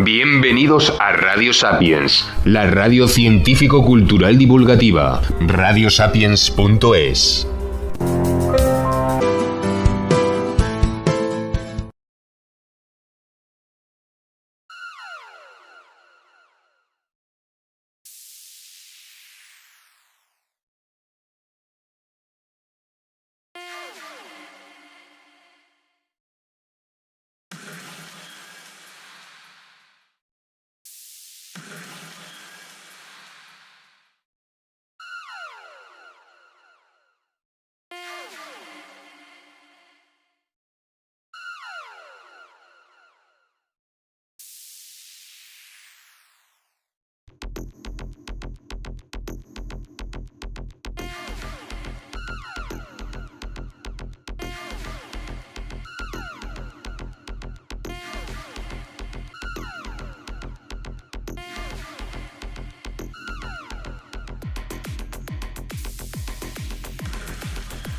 Bienvenidos a Radio Sapiens, la radio científico-cultural divulgativa, radiosapiens.es.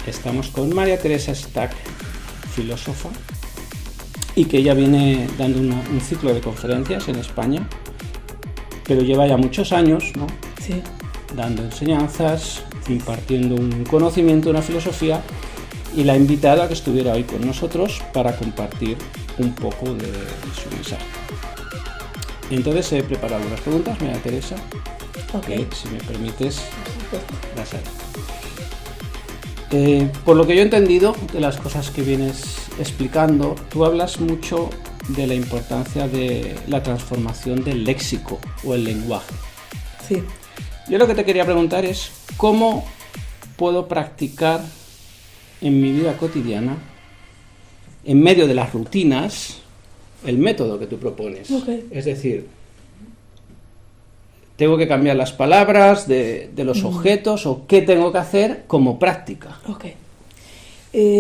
Estamos con María Teresa Stack, filósofa, y que ella viene dando un ciclo de conferencias en España, pero lleva ya muchos años, ¿no? Sí. Dando enseñanzas, impartiendo un conocimiento, una filosofía, y la he invitado a que estuviera hoy con nosotros para compartir un poco de su mensaje. Entonces he preparado unas preguntas, María Teresa, que, si me permites, las haré. Por lo que yo he entendido de las cosas que vienes explicando, tú hablas mucho de la importancia de la transformación del léxico o el lenguaje. Sí. Yo lo que te quería preguntar es cómo puedo practicar en mi vida cotidiana, en medio de las rutinas, el método que tú propones. Okay. Es decir, ¿tengo que cambiar las palabras de los objetos o qué tengo que hacer como práctica? Ok.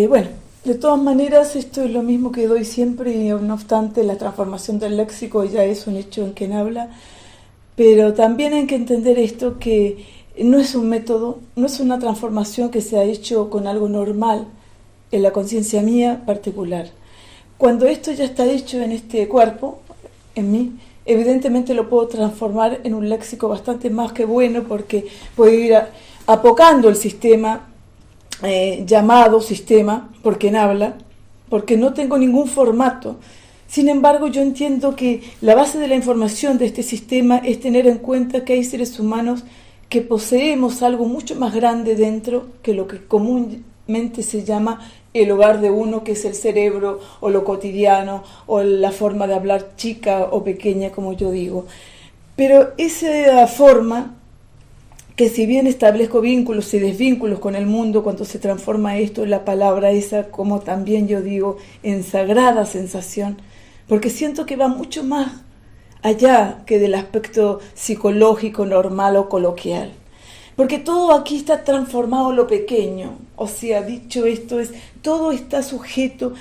Bueno, de todas maneras esto es lo mismo que doy siempre, y no obstante la transformación del léxico ya es un hecho en quien habla, pero también hay que entender esto, que no es un método, no es una transformación que se ha hecho con algo normal en la conciencia mía particular. Cuando esto ya está hecho en este cuerpo, en mí, evidentemente lo puedo transformar en un léxico bastante más que bueno, porque puedo ir apocando el sistema, llamado sistema, por quien habla, porque no tengo ningún formato. Sin embargo, yo entiendo que la base de la información de este sistema es tener en cuenta que hay seres humanos que poseemos algo mucho más grande dentro que lo que comúnmente se llama el hogar de uno, que es el cerebro o lo cotidiano o la forma de hablar chica o pequeña, como yo digo. Pero esa forma, que si bien establezco vínculos y desvínculos con el mundo, cuando se transforma esto en la palabra esa, como también yo digo, en sagrada sensación, porque siento que va mucho más allá que del aspecto psicológico, normal o coloquial. Porque todo aquí está transformado en lo pequeño, o sea, dicho esto, todo está sujeto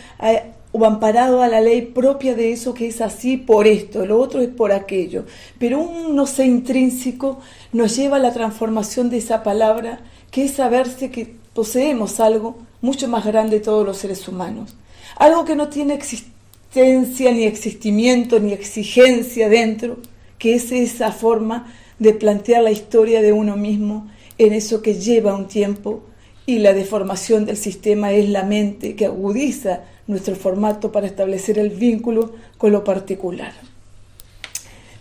o amparado a la ley propia de eso que es así por esto, lo otro es por aquello. Pero un no sé intrínseco nos lleva a la transformación de esa palabra, que es saberse que poseemos algo mucho más grande de todos los seres humanos. Algo que no tiene existencia, ni existimiento, ni exigencia dentro, que es esa forma de plantear la historia de uno mismo en eso que lleva un tiempo, y la deformación del sistema es la mente que agudiza nuestro formato para establecer el vínculo con lo particular.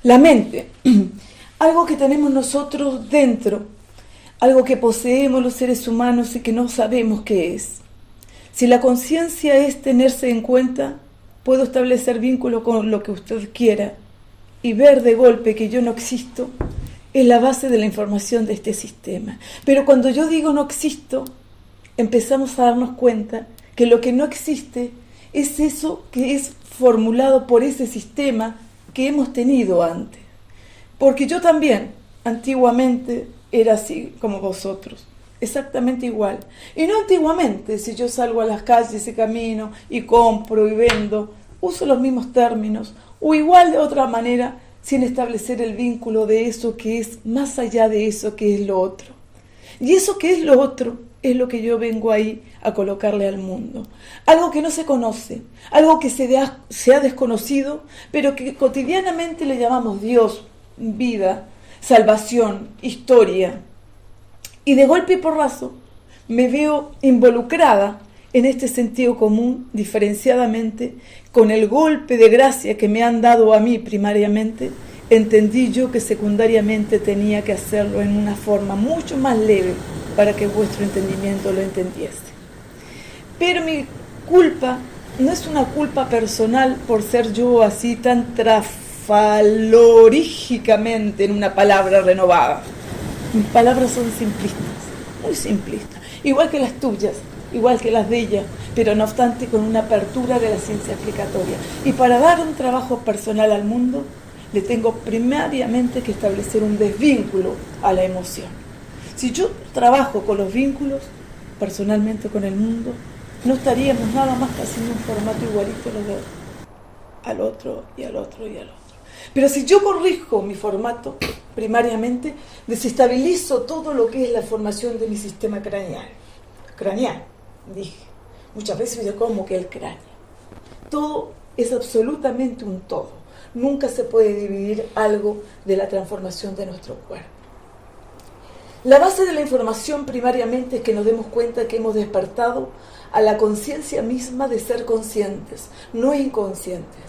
La mente, algo que tenemos nosotros dentro, algo que poseemos los seres humanos y que no sabemos qué es. Si la conciencia es tenerse en cuenta, puedo establecer vínculo con lo que usted quiera y ver de golpe que yo no existo. Es la base de la información de este sistema. Pero cuando yo digo no existo, empezamos a darnos cuenta que lo que no existe es eso que es formulado por ese sistema que hemos tenido antes. Porque yo también, antiguamente, era así como vosotros, exactamente igual. Y no antiguamente, si yo salgo a las calles y camino y compro y vendo, uso los mismos términos, o igual de otra manera, sin establecer el vínculo de eso que es más allá de eso que es lo otro. Y eso que es lo otro, es lo que yo vengo ahí a colocarle al mundo. Algo que no se conoce, algo que se ha desconocido, pero que cotidianamente le llamamos Dios, vida, salvación, historia. Y de golpe y porrazo me veo involucrada en este sentido común, diferenciadamente, con el golpe de gracia que me han dado a mí primariamente. Entendí yo que secundariamente tenía que hacerlo en una forma mucho más leve para que vuestro entendimiento lo entendiese. Pero mi culpa no es una culpa personal por ser yo así tan trafalorígicamente en una palabra renovada. Mis palabras son simplistas, muy simplistas, igual que las tuyas, igual que las de ella, pero no obstante con una apertura de la ciencia explicatoria. Y para dar un trabajo personal al mundo, le tengo primariamente que establecer un desvínculo a la emoción. Si yo trabajo con los vínculos, personalmente con el mundo, no estaríamos nada más que haciendo un formato igualito al otro y al otro y al otro. Pero si yo corrijo mi formato, primariamente, desestabilizo todo lo que es la formación de mi sistema craneal. Craneal, dije. Muchas veces yo como que el cráneo. Todo es absolutamente un todo. Nunca se puede dividir algo de la transformación de nuestro cuerpo. La base de la información primariamente es que nos demos cuenta que hemos despertado a la conciencia misma de ser conscientes, no inconscientes.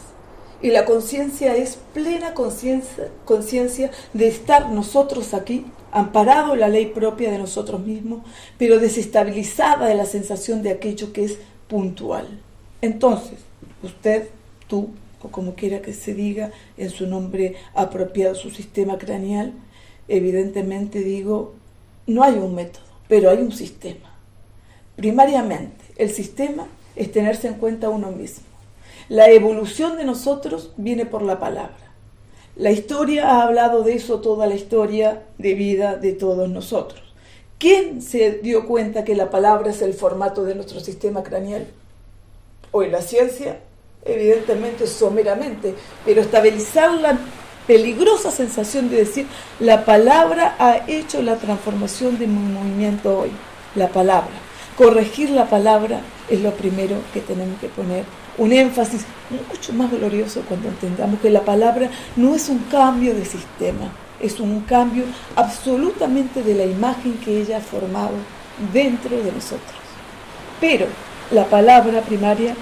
Y la conciencia es plena conciencia de estar nosotros aquí, amparado en la ley propia de nosotros mismos, pero desestabilizada de la sensación de aquello que es puntual. Entonces, usted, tú, o como quiera que se diga, en su nombre apropiado, su sistema craneal, evidentemente digo, no hay un método, pero hay un sistema. Primariamente, el sistema es tenerse en cuenta uno mismo. La evolución de nosotros viene por la palabra. La historia ha hablado de eso, toda la historia de vida de todos nosotros. ¿Quién se dio cuenta que la palabra es el formato de nuestro sistema craneal? Hoy la ciencia, evidentemente, someramente, pero estabilizar la peligrosa sensación de decir la palabra ha hecho la transformación de mi movimiento hoy. La palabra. Corregir la palabra es lo primero que tenemos que poner un énfasis mucho más glorioso cuando entendamos que la palabra no es un cambio de sistema, es un cambio absolutamente de la imagen que ella ha formado dentro de nosotros. Pero la palabra primaria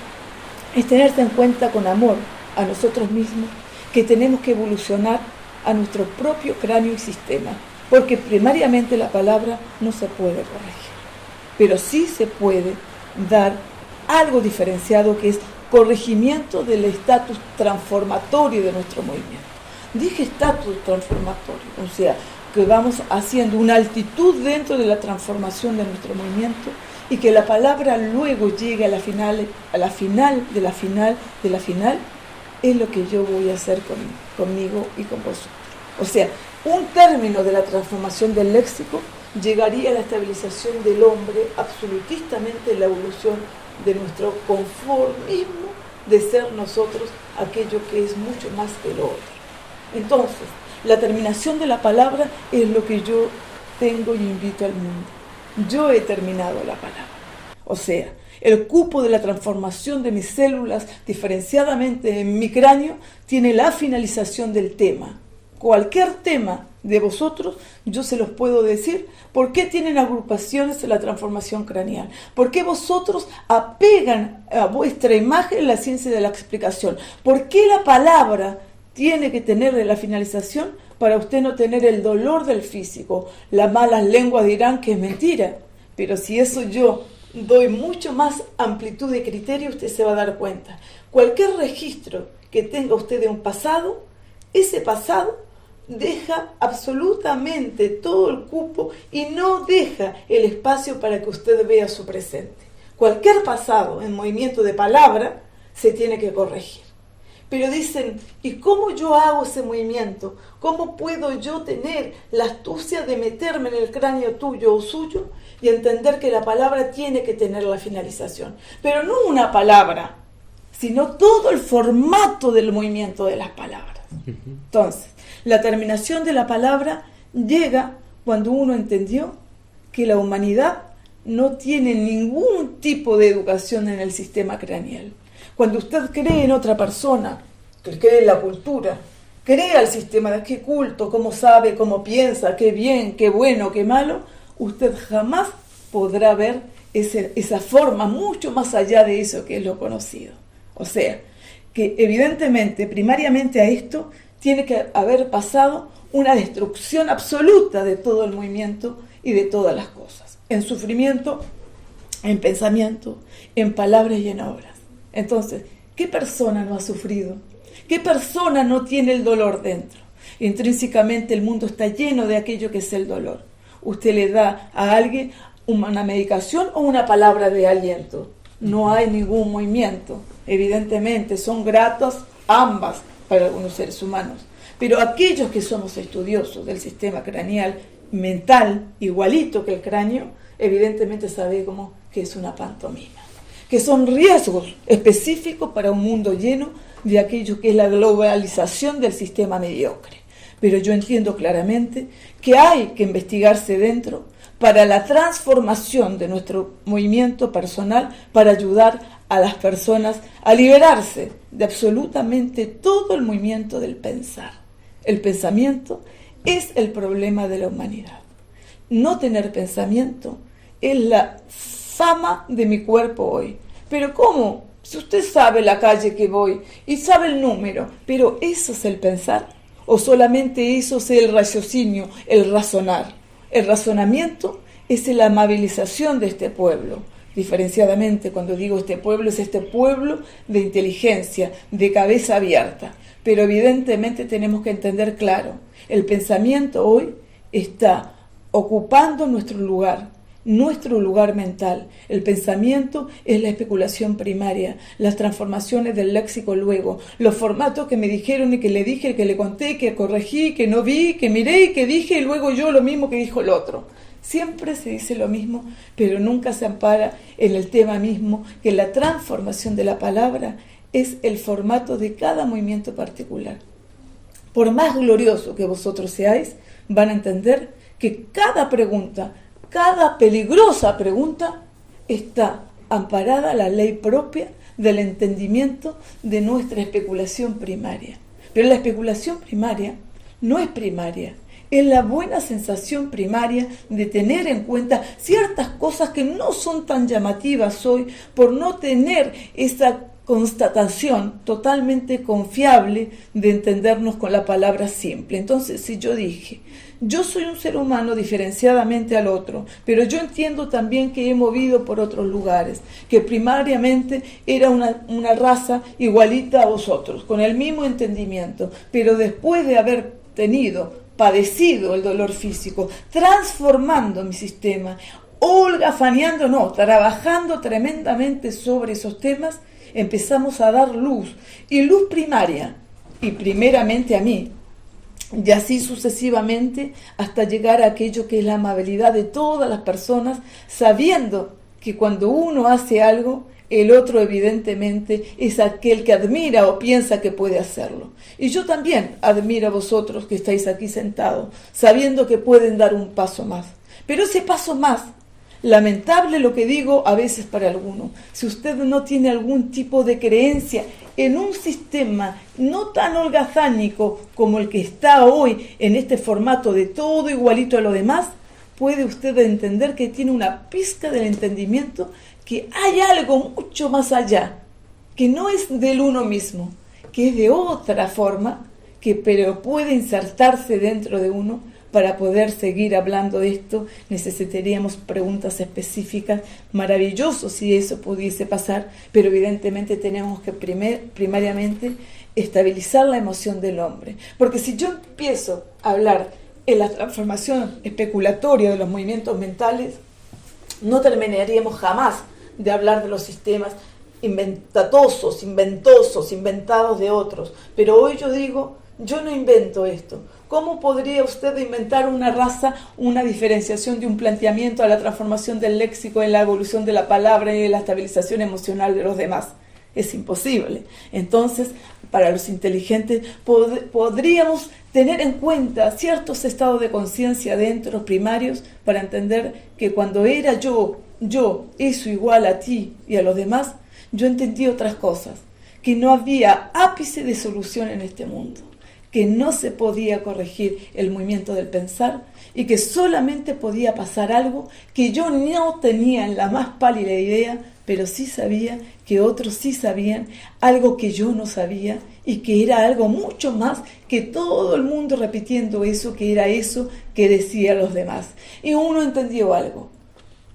es tenerse en cuenta con amor a nosotros mismos, que tenemos que evolucionar a nuestro propio cráneo y sistema, porque primariamente la palabra no se puede corregir, pero sí se puede dar algo diferenciado que es corregimiento del estatus transformatorio de nuestro movimiento. Dije estatus transformatorio, o sea, que vamos haciendo una altitud dentro de la transformación de nuestro movimiento y que la palabra luego llegue a la final de la final, es lo que yo voy a hacer conmigo y con vosotros. O sea, un término de la transformación del léxico llegaría a la estabilización del hombre absolutistamente en la evolución de nuestro conformismo de ser nosotros aquello que es mucho más que lo otro. Entonces, la terminación de la palabra es lo que yo tengo y invito al mundo. Yo he terminado la palabra. O sea, el cupo de la transformación de mis células diferenciadamente en mi cráneo tiene la finalización del tema. Cualquier tema de vosotros, yo se los puedo decir, ¿por qué tienen agrupaciones en la transformación craneal? ¿Por qué vosotros apegan a vuestra imagen la ciencia de la explicación? ¿Por qué la palabra tiene que tener la finalización para usted no tener el dolor del físico? Las malas lenguas dirán que es mentira, pero si eso yo doy mucho más amplitud de criterio, usted se va a dar cuenta. Cualquier registro que tenga usted de un pasado, ese pasado deja absolutamente todo el cupo y no deja el espacio para que usted vea su presente. Cualquier pasado en movimiento de palabra se tiene que corregir. Pero dicen, ¿y cómo yo hago ese movimiento? ¿Cómo puedo yo tener la astucia de meterme en el cráneo tuyo o suyo y entender que la palabra tiene que tener la finalización? Pero no una palabra, sino todo el formato del movimiento de las palabras. Entonces, la terminación de la palabra llega cuando uno entendió que la humanidad no tiene ningún tipo de educación en el sistema craneal. Cuando usted cree en otra persona, que cree en la cultura, cree al sistema de qué culto, cómo sabe, cómo piensa, qué bien, qué bueno, qué malo, usted jamás podrá ver esa forma mucho más allá de eso que es lo conocido. O sea, que evidentemente, primariamente a esto, tiene que haber pasado una destrucción absoluta de todo el movimiento y de todas las cosas, en sufrimiento, en pensamiento, en palabras y en obras. Entonces, ¿qué persona no ha sufrido? ¿Qué persona no tiene el dolor dentro? Intrínsecamente el mundo está lleno de aquello que es el dolor. Usted le da a alguien una medicación o una palabra de aliento. No hay ningún movimiento. Evidentemente son gratas ambas para algunos seres humanos. Pero aquellos que somos estudiosos del sistema craneal, mental, igualito que el cráneo, evidentemente sabemos que es una pantomima. Que son riesgos específicos para un mundo lleno de aquello que es la globalización del sistema mediocre. Pero yo entiendo claramente que hay que investigarse dentro para la transformación de nuestro movimiento personal, para ayudar a las personas a liberarse de absolutamente todo el movimiento del pensar. El pensamiento es el problema de la humanidad. No tener pensamiento es la fama de mi cuerpo hoy. Pero ¿cómo? Si usted sabe la calle que voy y sabe el número, pero ¿eso es el pensar? ¿O solamente eso es el raciocinio, el razonar? El razonamiento es la amabilización de este pueblo. Diferenciadamente, cuando digo este pueblo, es este pueblo de inteligencia, de cabeza abierta. Pero evidentemente tenemos que entender claro, el pensamiento hoy está ocupando nuestro lugar mental. El pensamiento es la especulación primaria, las transformaciones del léxico luego, los formatos que me dijeron y que le dije, que le conté, que corregí, que no vi, que miré y que dije y luego yo lo mismo que dijo el otro. Siempre se dice lo mismo, pero nunca se ampara en el tema mismo, que la transformación de la palabra es el formato de cada movimiento particular. Por más glorioso que vosotros seáis, van a entender que cada pregunta, cada peligrosa pregunta, está amparada la ley propia del entendimiento de nuestra especulación primaria. Pero la especulación primaria no es primaria, es la buena sensación primaria de tener en cuenta ciertas cosas que no son tan llamativas hoy por no tener esa constatación totalmente confiable de entendernos con la palabra simple. Entonces, si yo dije, yo soy un ser humano diferenciadamente al otro, pero yo entiendo también que he movido por otros lugares, que primariamente era una raza igualita a vosotros, con el mismo entendimiento, pero después de haber padecido el dolor físico, transformando mi sistema, holgazaneando, trabajando tremendamente sobre esos temas, empezamos a dar luz, y luz primaria, y primeramente a mí, y así sucesivamente hasta llegar a aquello que es la amabilidad de todas las personas, sabiendo que cuando uno hace algo, el otro evidentemente es aquel que admira o piensa que puede hacerlo. Y yo también admiro a vosotros que estáis aquí sentados, sabiendo que pueden dar un paso más. Pero ese paso más, lamentable lo que digo a veces para algunos, si usted no tiene algún tipo de creencia en un sistema no tan holgazánico como el que está hoy en este formato de todo igualito a lo demás, puede usted entender que tiene una pizca del entendimiento que hay algo mucho más allá, que no es del uno mismo, que es de otra forma, pero puede insertarse dentro de uno. Para poder seguir hablando de esto, necesitaríamos preguntas específicas, maravilloso si eso pudiese pasar, pero evidentemente tenemos que primariamente estabilizar la emoción del hombre. Porque si yo empiezo a hablar en la transformación especulatoria de los movimientos mentales, no terminaríamos jamás de hablar de los sistemas inventosos, inventados de otros. Pero hoy yo digo, yo no invento esto. ¿Cómo podría usted inventar una raza, una diferenciación de un planteamiento a la transformación del léxico en la evolución de la palabra y en la estabilización emocional de los demás? es imposible. Entonces, para los inteligentes podríamos tener en cuenta ciertos estados de conciencia dentro primarios para entender que cuando era yo, eso igual a ti y a los demás, yo entendí otras cosas, que no había ápice de solución en este mundo, que no se podía corregir el movimiento del pensar y que solamente podía pasar algo que yo no tenía en la más pálida idea, pero sí sabía que otros sí sabían, algo que yo no sabía y que era algo mucho más que todo el mundo repitiendo eso, que era eso que decían los demás. Y uno entendió algo,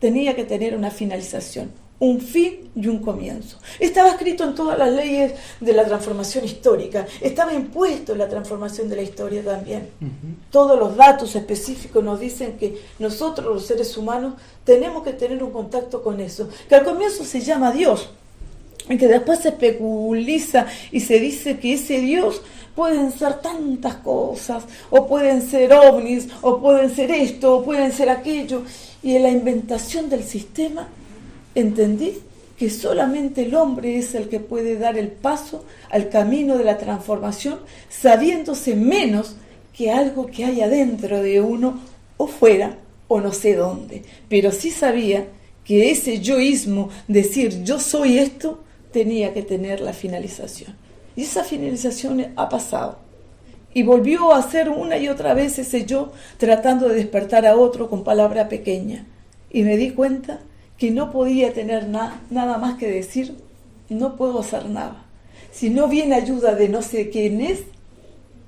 tenía que tener una finalización, un fin y un comienzo. Estaba escrito en todas las leyes de la transformación histórica, estaba impuesto en la transformación de la historia también. Todos los datos específicos nos dicen que nosotros, los seres humanos, tenemos que tener un contacto con eso, que al comienzo se llama Dios, y que después se especuliza y se dice que ese Dios pueden ser tantas cosas, o pueden ser ovnis, o pueden ser esto, o pueden ser aquello, y en la inventación del sistema entendí que solamente el hombre es el que puede dar el paso al camino de la transformación, sabiéndose menos que algo que hay adentro de uno, o fuera, o no sé dónde. Pero sí sabía que ese yoísmo, decir yo soy esto, tenía que tener la finalización. Y esa finalización ha pasado. Y volvió a ser una y otra vez ese yo, tratando de despertar a otro con palabra pequeña. Y me di cuenta que no podía tener nada más que decir, no puedo hacer nada. Si no viene ayuda de no sé quién es,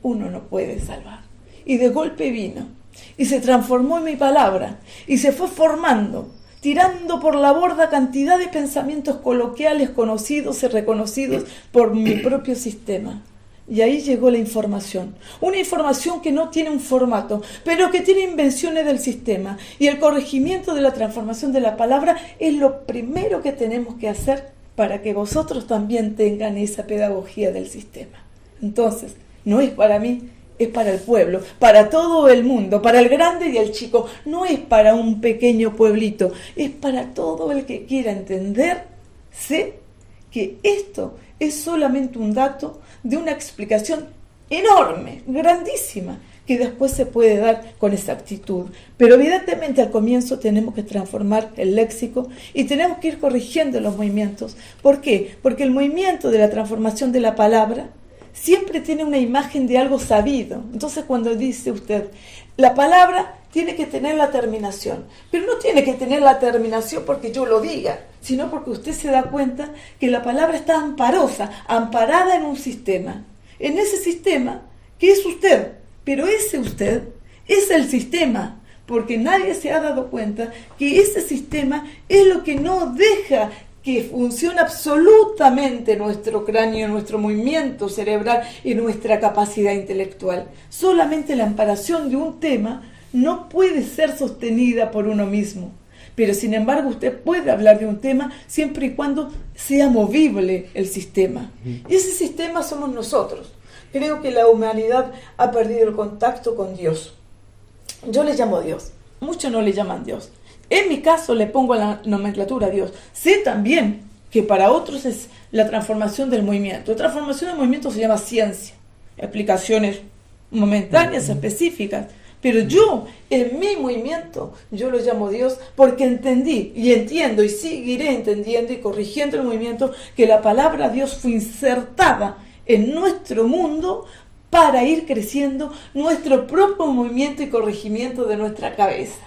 uno no puede salvar. Y de golpe vino, y se transformó en mi palabra, y se fue formando, tirando por la borda cantidad de pensamientos coloquiales conocidos y reconocidos por mi propio sistema. Y ahí llegó la información, una información que no tiene un formato, pero que tiene invenciones del sistema. Y el corregimiento de la transformación de la palabra es lo primero que tenemos que hacer para que vosotros también tengan esa pedagogía del sistema. Entonces, no es para mí, es para el pueblo, para todo el mundo, para el grande y el chico. No es para un pequeño pueblito, es para todo el que quiera entender, sé que esto es solamente un dato de una explicación enorme, grandísima, que después se puede dar con exactitud. Pero evidentemente al comienzo tenemos que transformar el léxico y tenemos que ir corrigiendo los movimientos. ¿Por qué? Porque el movimiento de la transformación de la palabra siempre tiene una imagen de algo sabido. Entonces cuando dice usted, la palabra tiene que tener la terminación, pero no tiene que tener la terminación porque yo lo diga, sino porque usted se da cuenta que la palabra está amparada en un sistema. En ese sistema, que es usted, pero ese usted es el sistema, porque nadie se ha dado cuenta que ese sistema es lo que no deja que funcione absolutamente nuestro cráneo, nuestro movimiento cerebral y nuestra capacidad intelectual. Solamente la amparación de un tema no puede ser sostenida por uno mismo. Pero sin embargo usted puede hablar de un tema siempre y cuando sea movible el sistema. Y ese sistema somos nosotros. Creo que la humanidad ha perdido el contacto con Dios. Yo le llamo Dios. Muchos no le llaman Dios. En mi caso le pongo la nomenclatura a Dios. Sé también que para otros es la transformación del movimiento. La transformación del movimiento se llama ciencia. Explicaciones momentáneas, específicas. Pero yo, en mi movimiento, yo lo llamo Dios porque entendí y entiendo y seguiré entendiendo y corrigiendo el movimiento que la palabra Dios fue insertada en nuestro mundo para ir creciendo nuestro propio movimiento y corregimiento de nuestra cabeza.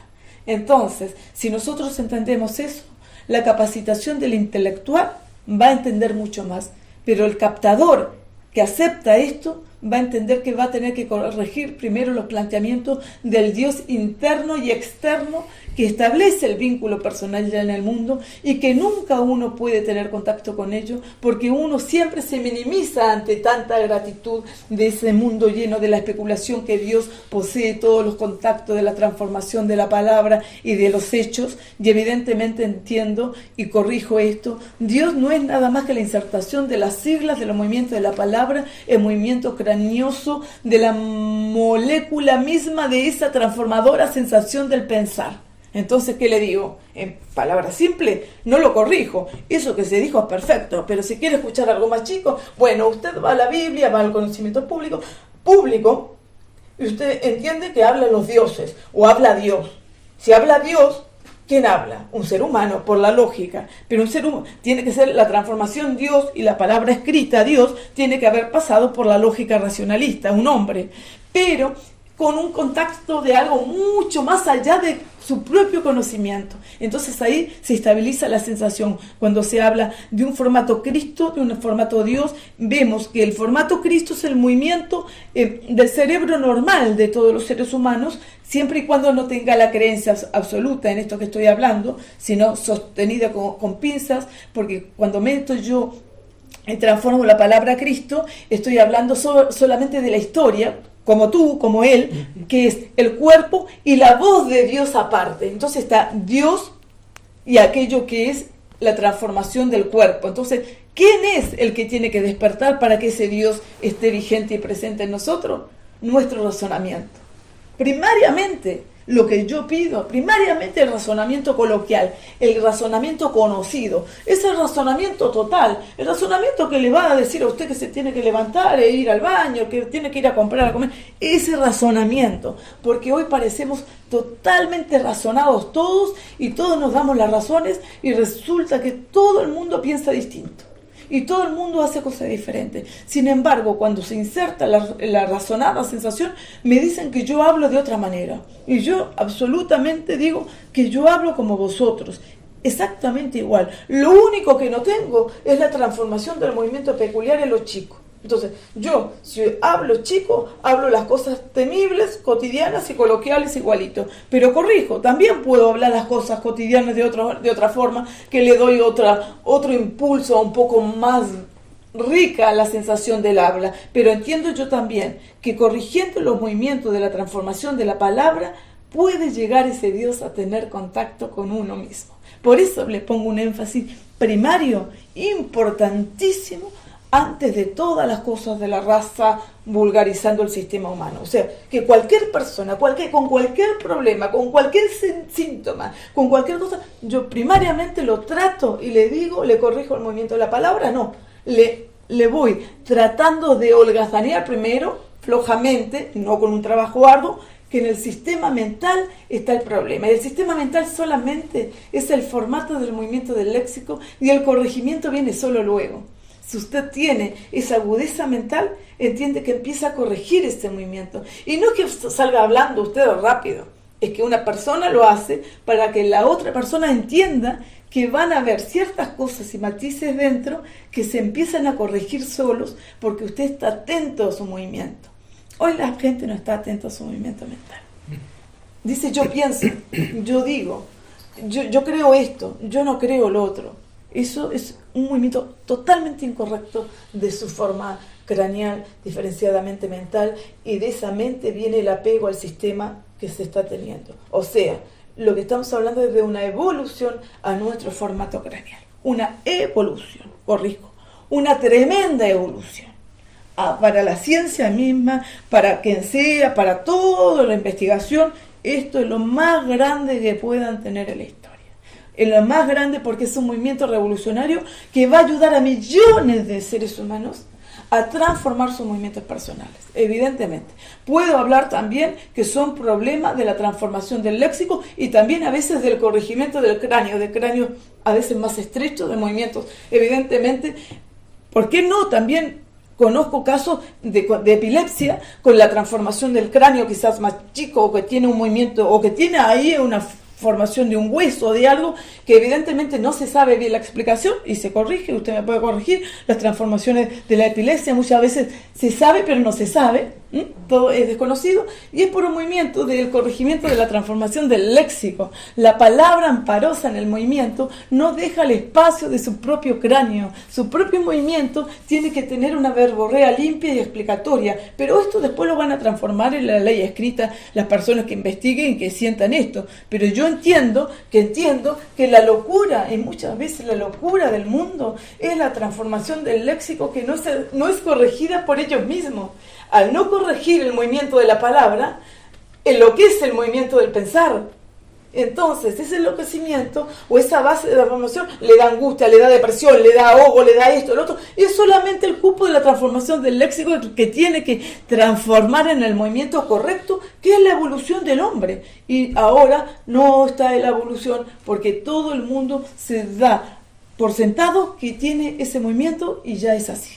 Entonces, si nosotros entendemos eso, la capacitación del intelectual va a entender mucho más, pero el captador que acepta esto va a entender que va a tener que corregir primero los planteamientos del Dios interno y externo que establece el vínculo personal ya en el mundo y que nunca uno puede tener contacto con ello porque uno siempre se minimiza ante tanta gratitud de ese mundo lleno de la especulación que Dios posee todos los contactos de la transformación de la palabra y de los hechos. Y evidentemente entiendo y corrijo esto, Dios no es nada más que la insertación de las siglas de los movimientos de la palabra, el movimiento cranioso de la molécula misma de esa transformadora sensación del pensar. Entonces, ¿qué le digo? En palabras simples, no lo corrijo. Eso que se dijo es perfecto, pero si quiere escuchar algo más chico, bueno, usted va a la Biblia, va al conocimiento público, y usted entiende que hablan los dioses, o habla Dios. Si habla Dios, ¿quién habla? Un ser humano, por la lógica. Pero un ser humano tiene que ser la transformación Dios, y la palabra escrita Dios tiene que haber pasado por la lógica racionalista, un hombre. Pero con un contacto de algo mucho más allá de su propio conocimiento. Entonces ahí se estabiliza la sensación. Cuando se habla de un formato Cristo, de un formato Dios, vemos que el formato Cristo es el movimiento del cerebro normal de todos los seres humanos, siempre y cuando no tenga la creencia absoluta en esto que estoy hablando, sino sostenida con pinzas, porque cuando meto yo transformo la palabra Cristo, estoy hablando solamente de la historia, como tú, como él, que es el cuerpo y la voz de Dios aparte. Entonces está Dios y aquello que es la transformación del cuerpo. Entonces, ¿quién es el que tiene que despertar para que ese Dios esté vigente y presente en nosotros? Nuestro razonamiento. Primariamente, lo que yo pido, primariamente el razonamiento coloquial, el razonamiento conocido, es el razonamiento total, el razonamiento que le va a decir a usted que se tiene que levantar e ir al baño, que tiene que ir a comprar a comer, ese razonamiento, porque hoy parecemos totalmente razonados todos y todos nos damos las razones y resulta que todo el mundo piensa distinto. Y todo el mundo hace cosas diferentes. Sin embargo, cuando se inserta la razonada sensación, me dicen que yo hablo de otra manera. Y yo absolutamente digo que yo hablo como vosotros. Exactamente igual. Lo único que no tengo es la transformación del movimiento peculiar en los chicos. Entonces, yo, si hablo chico, hablo las cosas temibles, cotidianas y coloquiales igualito. Pero corrijo, también puedo hablar las cosas cotidianas de otra forma, que le doy otro impulso un poco más rica a la sensación del habla. Pero entiendo yo también que corrigiendo los movimientos de la transformación de la palabra, puede llegar ese Dios a tener contacto con uno mismo. Por eso le pongo un énfasis primario, importantísimo, antes de todas las cosas de la raza, vulgarizando el sistema humano. O sea, que cualquier persona, con cualquier problema, con cualquier síntoma, con cualquier cosa, yo primariamente lo trato y le digo, le corrijo el movimiento de la palabra, no. Le voy tratando de holgazanear primero, flojamente, no con un trabajo arduo, que en el sistema mental está el problema. Y el sistema mental solamente es el formato del movimiento del léxico y el corregimiento viene solo luego. Si usted tiene esa agudeza mental, entiende que empieza a corregir este movimiento. Y no es que salga hablando usted rápido, es que una persona lo hace para que la otra persona entienda que van a haber ciertas cosas y matices dentro que se empiezan a corregir solos porque usted está atento a su movimiento. Hoy la gente no está atenta a su movimiento mental. Dice, yo pienso, yo digo, yo creo esto, yo no creo lo otro. Eso es un movimiento totalmente incorrecto de su forma craneal, diferenciadamente mental, y de esa mente viene el apego al sistema que se está teniendo. O sea, lo que estamos hablando es de una evolución a nuestro formato craneal. Una evolución, corrijo, una tremenda evolución. Para la ciencia misma, para quien sea, para toda la investigación, esto es lo más grande que puedan tener en la historia. Es lo más grande porque es un movimiento revolucionario que va a ayudar a millones de seres humanos a transformar sus movimientos personales, evidentemente. Puedo hablar también que son problemas de la transformación del léxico y también a veces del corregimiento del cráneo, de cráneos a veces más estrechos, de movimientos, evidentemente. ¿Por qué no? También conozco casos de epilepsia con la transformación del cráneo quizás más chico, o que tiene un movimiento, o que tiene ahí una formación de un hueso o de algo que evidentemente no se sabe bien la explicación y se corrige, usted me puede corregir, las transformaciones de la epilepsia muchas veces se sabe pero no se sabe, todo es desconocido y es por un movimiento del corregimiento de la transformación del léxico. La palabra amparosa en el movimiento no deja el espacio de su propio cráneo, su propio movimiento tiene que tener una verborrea limpia y explicatoria, pero esto después lo van a transformar en la ley escrita las personas que investiguen y que sientan esto, pero yo entiendo que la locura, y muchas veces la locura del mundo, es la transformación del léxico que no es corregida por ellos mismos. Al no corregir el movimiento de la palabra, enloquece el movimiento del pensar. Entonces, ese enloquecimiento o esa base de la transformación le da angustia, le da depresión, le da ahogo, le da esto, lo otro. Es solamente el cupo de la transformación del léxico que tiene que transformar en el movimiento correcto, que es la evolución del hombre. Y ahora no está en la evolución porque todo el mundo se da por sentado que tiene ese movimiento y ya es así.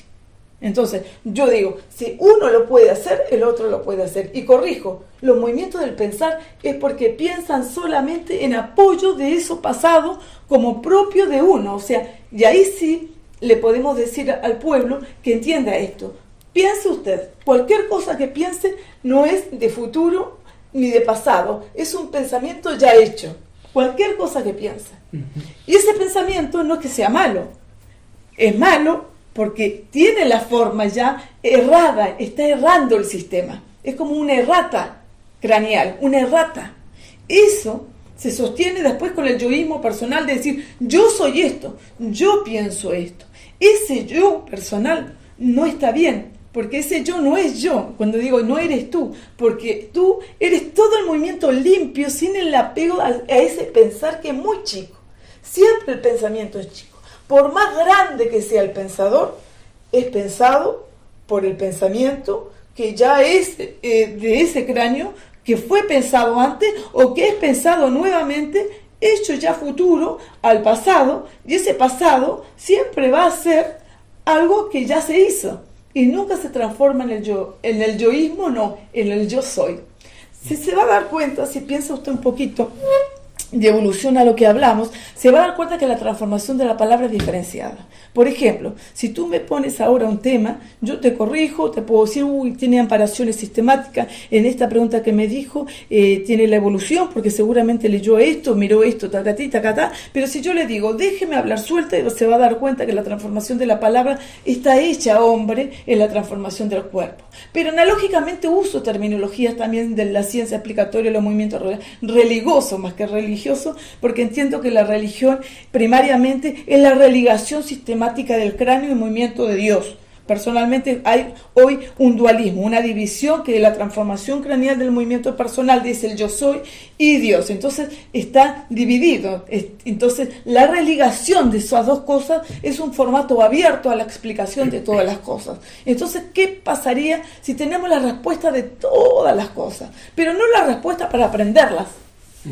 Entonces, yo digo, si uno lo puede hacer, el otro lo puede hacer. Y corrijo, los movimientos del pensar es porque piensan solamente en apoyo de eso pasado como propio de uno. O sea, y ahí sí le podemos decir al pueblo que entienda esto. Piense usted, cualquier cosa que piense no es de futuro ni de pasado, es un pensamiento ya hecho. Cualquier cosa que piense. Y ese pensamiento no es que sea malo, es malo porque tiene la forma ya errada, está errando el sistema. Es como una errata craneal, una errata. Eso se sostiene después con el yoísmo personal de decir, yo soy esto, yo pienso esto. Ese yo personal no está bien, porque ese yo no es yo. Cuando digo no eres tú, porque tú eres todo el movimiento limpio, sin el apego a ese pensar que es muy chico. Siempre el pensamiento es chico. Por más grande que sea el pensador, es pensado por el pensamiento que ya es de ese cráneo, que fue pensado antes o que es pensado nuevamente, hecho ya futuro al pasado, y ese pasado siempre va a ser algo que ya se hizo y nunca se transforma en el yo, en el yoísmo, no, en el yo soy. Si se va a dar cuenta, si piensa usted un poquito de evolución a lo que hablamos, se va a dar cuenta que la transformación de la palabra es diferenciada. Por ejemplo, si tú me pones ahora un tema, yo te corrijo, te puedo decir, tiene amparaciones sistemáticas, en esta pregunta que me dijo, tiene la evolución, porque seguramente leyó esto, miró esto, tacatí, tacatá, pero si yo le digo, déjeme hablar suelta, se va a dar cuenta que la transformación de la palabra está hecha, hombre, en la transformación del cuerpo. Pero analógicamente uso terminologías también de la ciencia explicatoria, los movimientos religiosos más que religiosos, porque entiendo que la religión primariamente es la religación sistemática del cráneo y movimiento de Dios. Personalmente hay hoy un dualismo, una división que la transformación craneal del movimiento personal dice el yo soy y Dios. Entonces está dividido. Entonces la religación de esas dos cosas es un formato abierto a la explicación de todas las cosas. Entonces, ¿qué pasaría si tenemos la respuesta de todas las cosas? Pero no la respuesta para aprenderlas.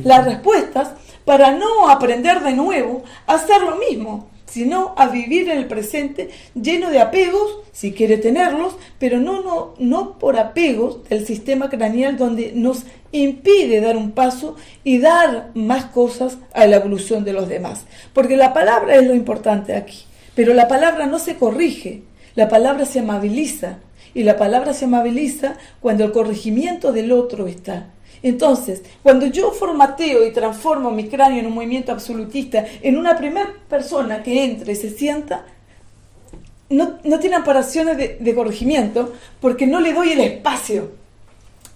Las respuestas para no aprender de nuevo a hacer lo mismo, sino a vivir en el presente lleno de apegos, si quiere tenerlos, pero no por apegos del sistema craneal donde nos impide dar un paso y dar más cosas a la evolución de los demás. Porque la palabra es lo importante aquí, pero la palabra no se corrige, la palabra se amabiliza, y la palabra se amabiliza cuando el corregimiento del otro está. Entonces, cuando yo formateo y transformo mi cráneo en un movimiento absolutista, en una primera persona que entre y se sienta, no tiene amparaciones de corregimiento porque no le doy el espacio.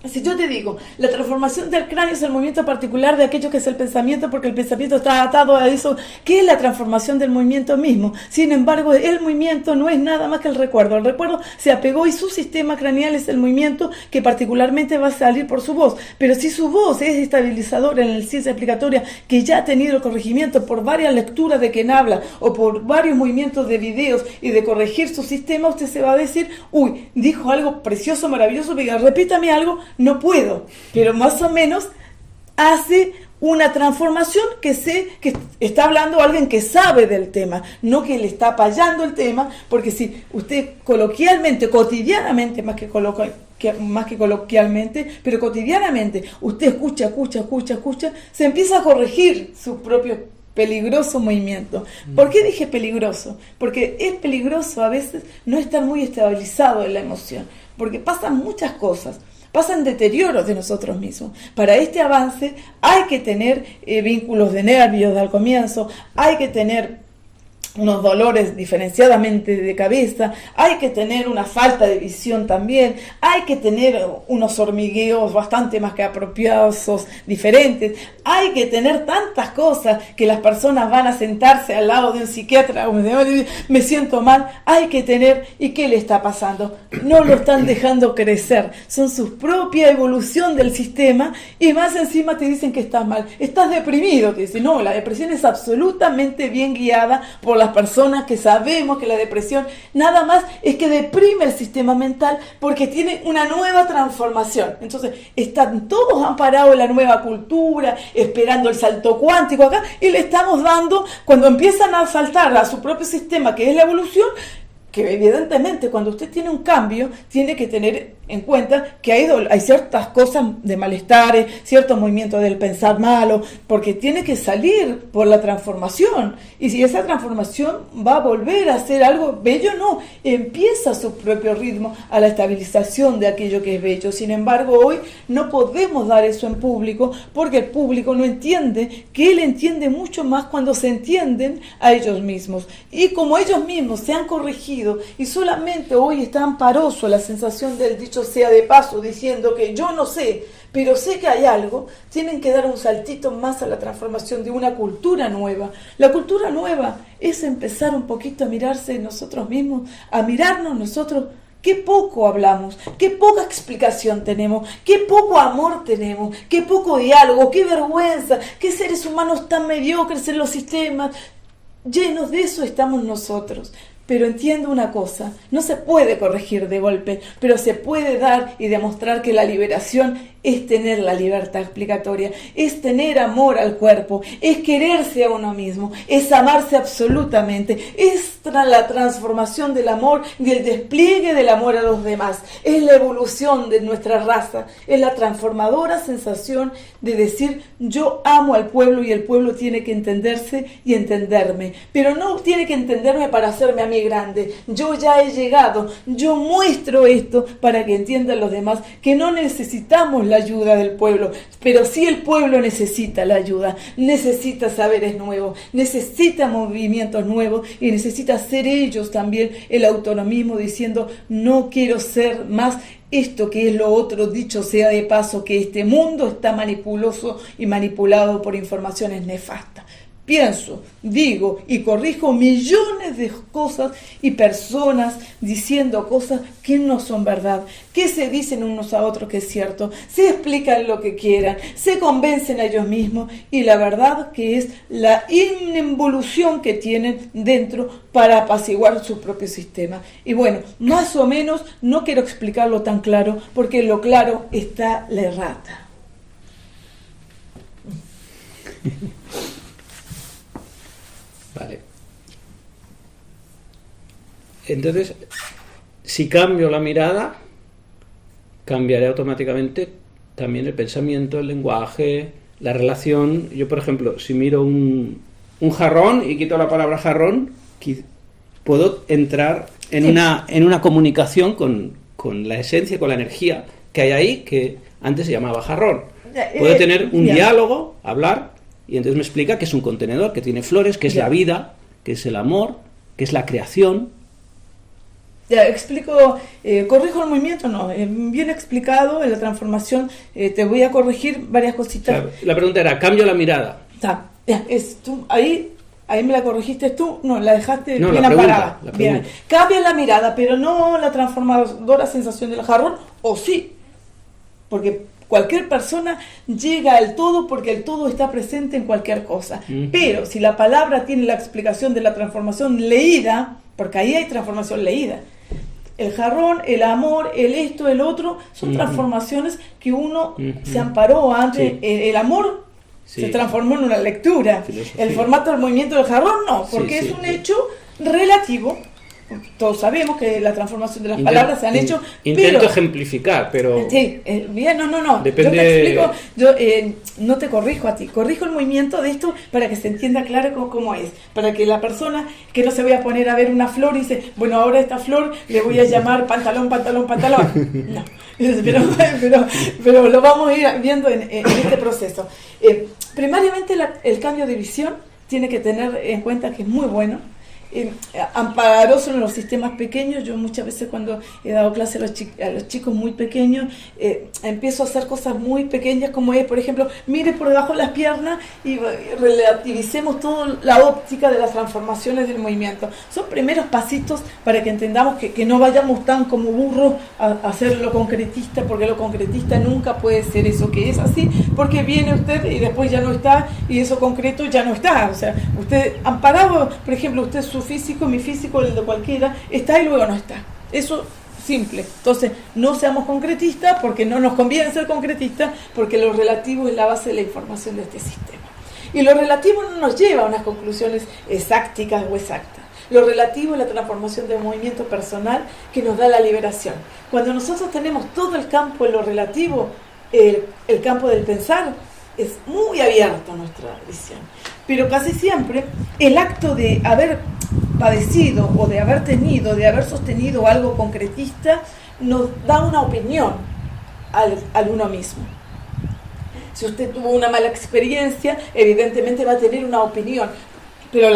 Si yo te digo, la transformación del cráneo es el movimiento particular de aquello que es el pensamiento, porque el pensamiento está atado a eso, que es la transformación del movimiento mismo. Sin embargo, el movimiento no es nada más que el recuerdo. El recuerdo se apegó y su sistema craneal es el movimiento que particularmente va a salir por su voz. Pero si su voz es estabilizadora en la ciencia explicatoria, que ya ha tenido el corregimiento por varias lecturas de quien habla, o por varios movimientos de videos y de corregir su sistema, usted se va a decir, uy, dijo algo precioso, maravilloso, repítame algo. No puedo, pero más o menos hace una transformación que está hablando alguien que sabe del tema, no que le está apayando el tema, porque si usted coloquialmente, cotidianamente, más que coloquialmente, pero cotidianamente, usted escucha, se empieza a corregir su propio peligroso movimiento. ¿Por qué dije peligroso? Porque es peligroso a veces no estar muy estabilizado en la emoción, porque pasan muchas cosas. Pasan deterioros de nosotros mismos. Para este avance hay que tener vínculos de nervios al comienzo, hay que tener unos dolores diferenciadamente de cabeza, hay que tener una falta de visión también, hay que tener unos hormigueos bastante más que apropiados, diferentes, hay que tener tantas cosas que las personas van a sentarse al lado de un psiquiatra, me siento mal, hay que tener, ¿y qué le está pasando? No lo están dejando crecer, son su propia evolución del sistema, y más encima te dicen que estás mal, estás deprimido, te dicen, no, la depresión es absolutamente bien guiada por las personas que sabemos que la depresión nada más es que deprime el sistema mental porque tiene una nueva transformación. Entonces están todos amparados en la nueva cultura, esperando el salto cuántico acá, y le estamos dando, cuando empiezan a saltar a su propio sistema, que es la evolución, que evidentemente cuando usted tiene un cambio, tiene que tener en cuenta que hay ciertas cosas de malestares, ciertos movimientos del pensar malo, porque tiene que salir por la transformación, y si esa transformación va a volver a ser algo bello, no, empieza su propio ritmo a la estabilización de aquello que es bello. Sin embargo, hoy no podemos dar eso en público, porque el público no entiende, que él entiende mucho más cuando se entienden a ellos mismos, y como ellos mismos se han corregido, y solamente hoy está amparoso la sensación del dicho sea de paso, diciendo que yo no sé, pero sé que hay algo, tienen que dar un saltito más a la transformación de una cultura nueva. La cultura nueva es empezar un poquito a mirarse nosotros mismos, a mirarnos nosotros. Qué poco hablamos, qué poca explicación tenemos, qué poco amor tenemos, qué poco diálogo, qué vergüenza, qué seres humanos tan mediocres en los sistemas. Llenos de eso estamos nosotros. Pero entiendo una cosa, no se puede corregir de golpe, pero se puede dar y demostrar que la liberación es tener la libertad explicatoria, es tener amor al cuerpo, es quererse a uno mismo, es amarse absolutamente, es la transformación del amor y el despliegue del amor a los demás, es la evolución de nuestra raza, es la transformadora sensación de decir yo amo al pueblo y el pueblo tiene que entenderse y entenderme, pero no tiene que entenderme para hacerme a mí grande, yo ya he llegado, yo muestro esto para que entiendan los demás que no necesitamos la ayuda del pueblo, pero sí el pueblo necesita la ayuda, necesita saberes nuevos, necesita movimientos nuevos y necesita ser ellos también el autonomismo diciendo no quiero ser más esto que es lo otro, dicho sea de paso que este mundo está manipuloso y manipulado por informaciones nefastas. Pienso, digo y corrijo millones de cosas y personas diciendo cosas que no son verdad, que se dicen unos a otros que es cierto, se explican lo que quieran, se convencen a ellos mismos y la verdad que es la involución que tienen dentro para apaciguar su propio sistema. Y bueno, más o menos no quiero explicarlo tan claro porque en lo claro está la errata. Vale. Entonces, si cambio la mirada, cambiaré automáticamente también el pensamiento, el lenguaje, la relación. Yo, por ejemplo, si miro un jarrón y quito la palabra jarrón, puedo entrar en una comunicación con la esencia, con la energía que hay ahí, que antes se llamaba jarrón. Puedo tener un diálogo, hablar. Y entonces me explica que es un contenedor, que tiene flores, que es la vida, que es el amor, que es la creación. Ya, explico, corrijo el movimiento, no, bien explicado en la transformación, te voy a corregir varias cositas. Claro, la pregunta era, ¿cambio la mirada? Está, ya, ahí me la corregiste tú, no, la dejaste bien amparada. Bien, cambia la mirada, pero no la transformadora sensación del jarrón, o sí, porque cualquier persona llega al todo porque el todo está presente en cualquier cosa. Pero si la palabra tiene la explicación de la transformación leída, porque ahí hay transformación leída, el jarrón, el amor, el esto, el otro, son transformaciones que uno se amparó antes. Sí. El amor se transformó en una lectura. Filosofía. El formato del movimiento del jarrón no, porque es un hecho relativo. Todos sabemos que la transformación de las palabras se han hecho. Intento ejemplificar, pero. Sí, bien, no. Depende... Yo te explico, no te corrijo a ti, corrijo el movimiento de esto para que se entienda claro cómo es. Para que la persona que no se vaya a poner a ver una flor y dice, bueno, ahora esta flor le voy a llamar pantalón. No, pero lo vamos a ir viendo en este proceso. Primariamente el cambio de visión tiene que tener en cuenta que es muy bueno. amparoso en los sistemas pequeños. Yo muchas veces cuando he dado clase a los chicos muy pequeños, empiezo a hacer cosas muy pequeñas como es, por ejemplo, mire por debajo de las piernas y relativicemos toda la óptica de las transformaciones del movimiento. Son primeros pasitos para que entendamos que no vayamos tan como burros a hacer lo concretista, porque lo concretista nunca puede ser eso que es así, porque viene usted y después ya no está, y eso concreto ya no está. O sea, usted amparado, por ejemplo, usted su físico, mi físico, el de cualquiera, está y luego no está. Eso simple. Entonces, no seamos concretistas, porque no nos conviene ser concretistas, porque lo relativo es la base de la información de este sistema. Y lo relativo no nos lleva a unas conclusiones exactas o exactas. Lo relativo es la transformación del movimiento personal que nos da la liberación. Cuando nosotros tenemos todo el campo en lo relativo, el campo del pensar, es muy abierto nuestra visión. Pero casi siempre el acto de haber padecido o de haber tenido, de haber sostenido algo concretista, nos da una opinión al uno mismo. Si usted tuvo una mala experiencia, evidentemente va a tener una opinión, pero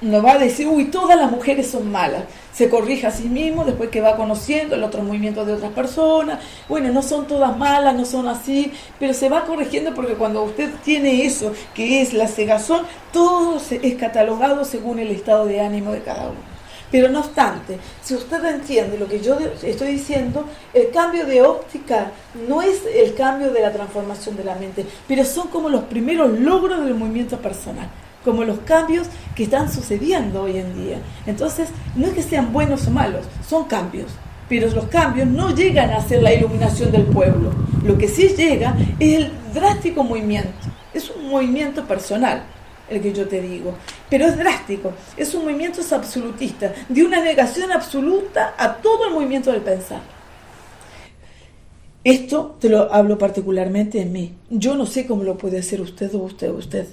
no va a decir, uy, todas las mujeres son malas. Se corrige a sí mismo después que va conociendo el otro movimiento de otras personas. Bueno, no son todas malas, no son así, pero se va corrigiendo, porque cuando usted tiene eso, que es la cegazón, todo es catalogado según el estado de ánimo de cada uno. Pero no obstante, si usted entiende lo que yo estoy diciendo, el cambio de óptica no es el cambio de la transformación de la mente, pero son como los primeros logros del movimiento personal, como los cambios que están sucediendo hoy en día. Entonces, no es que sean buenos o malos, son cambios, pero los cambios no llegan a ser la iluminación del pueblo. Lo que sí llega es el drástico movimiento, es un movimiento personal, el que yo te digo, pero es drástico, es un movimiento absolutista, de una negación absoluta a todo el movimiento del pensar. Esto te lo hablo particularmente en mí. Yo no sé cómo lo puede hacer usted o usted o usted.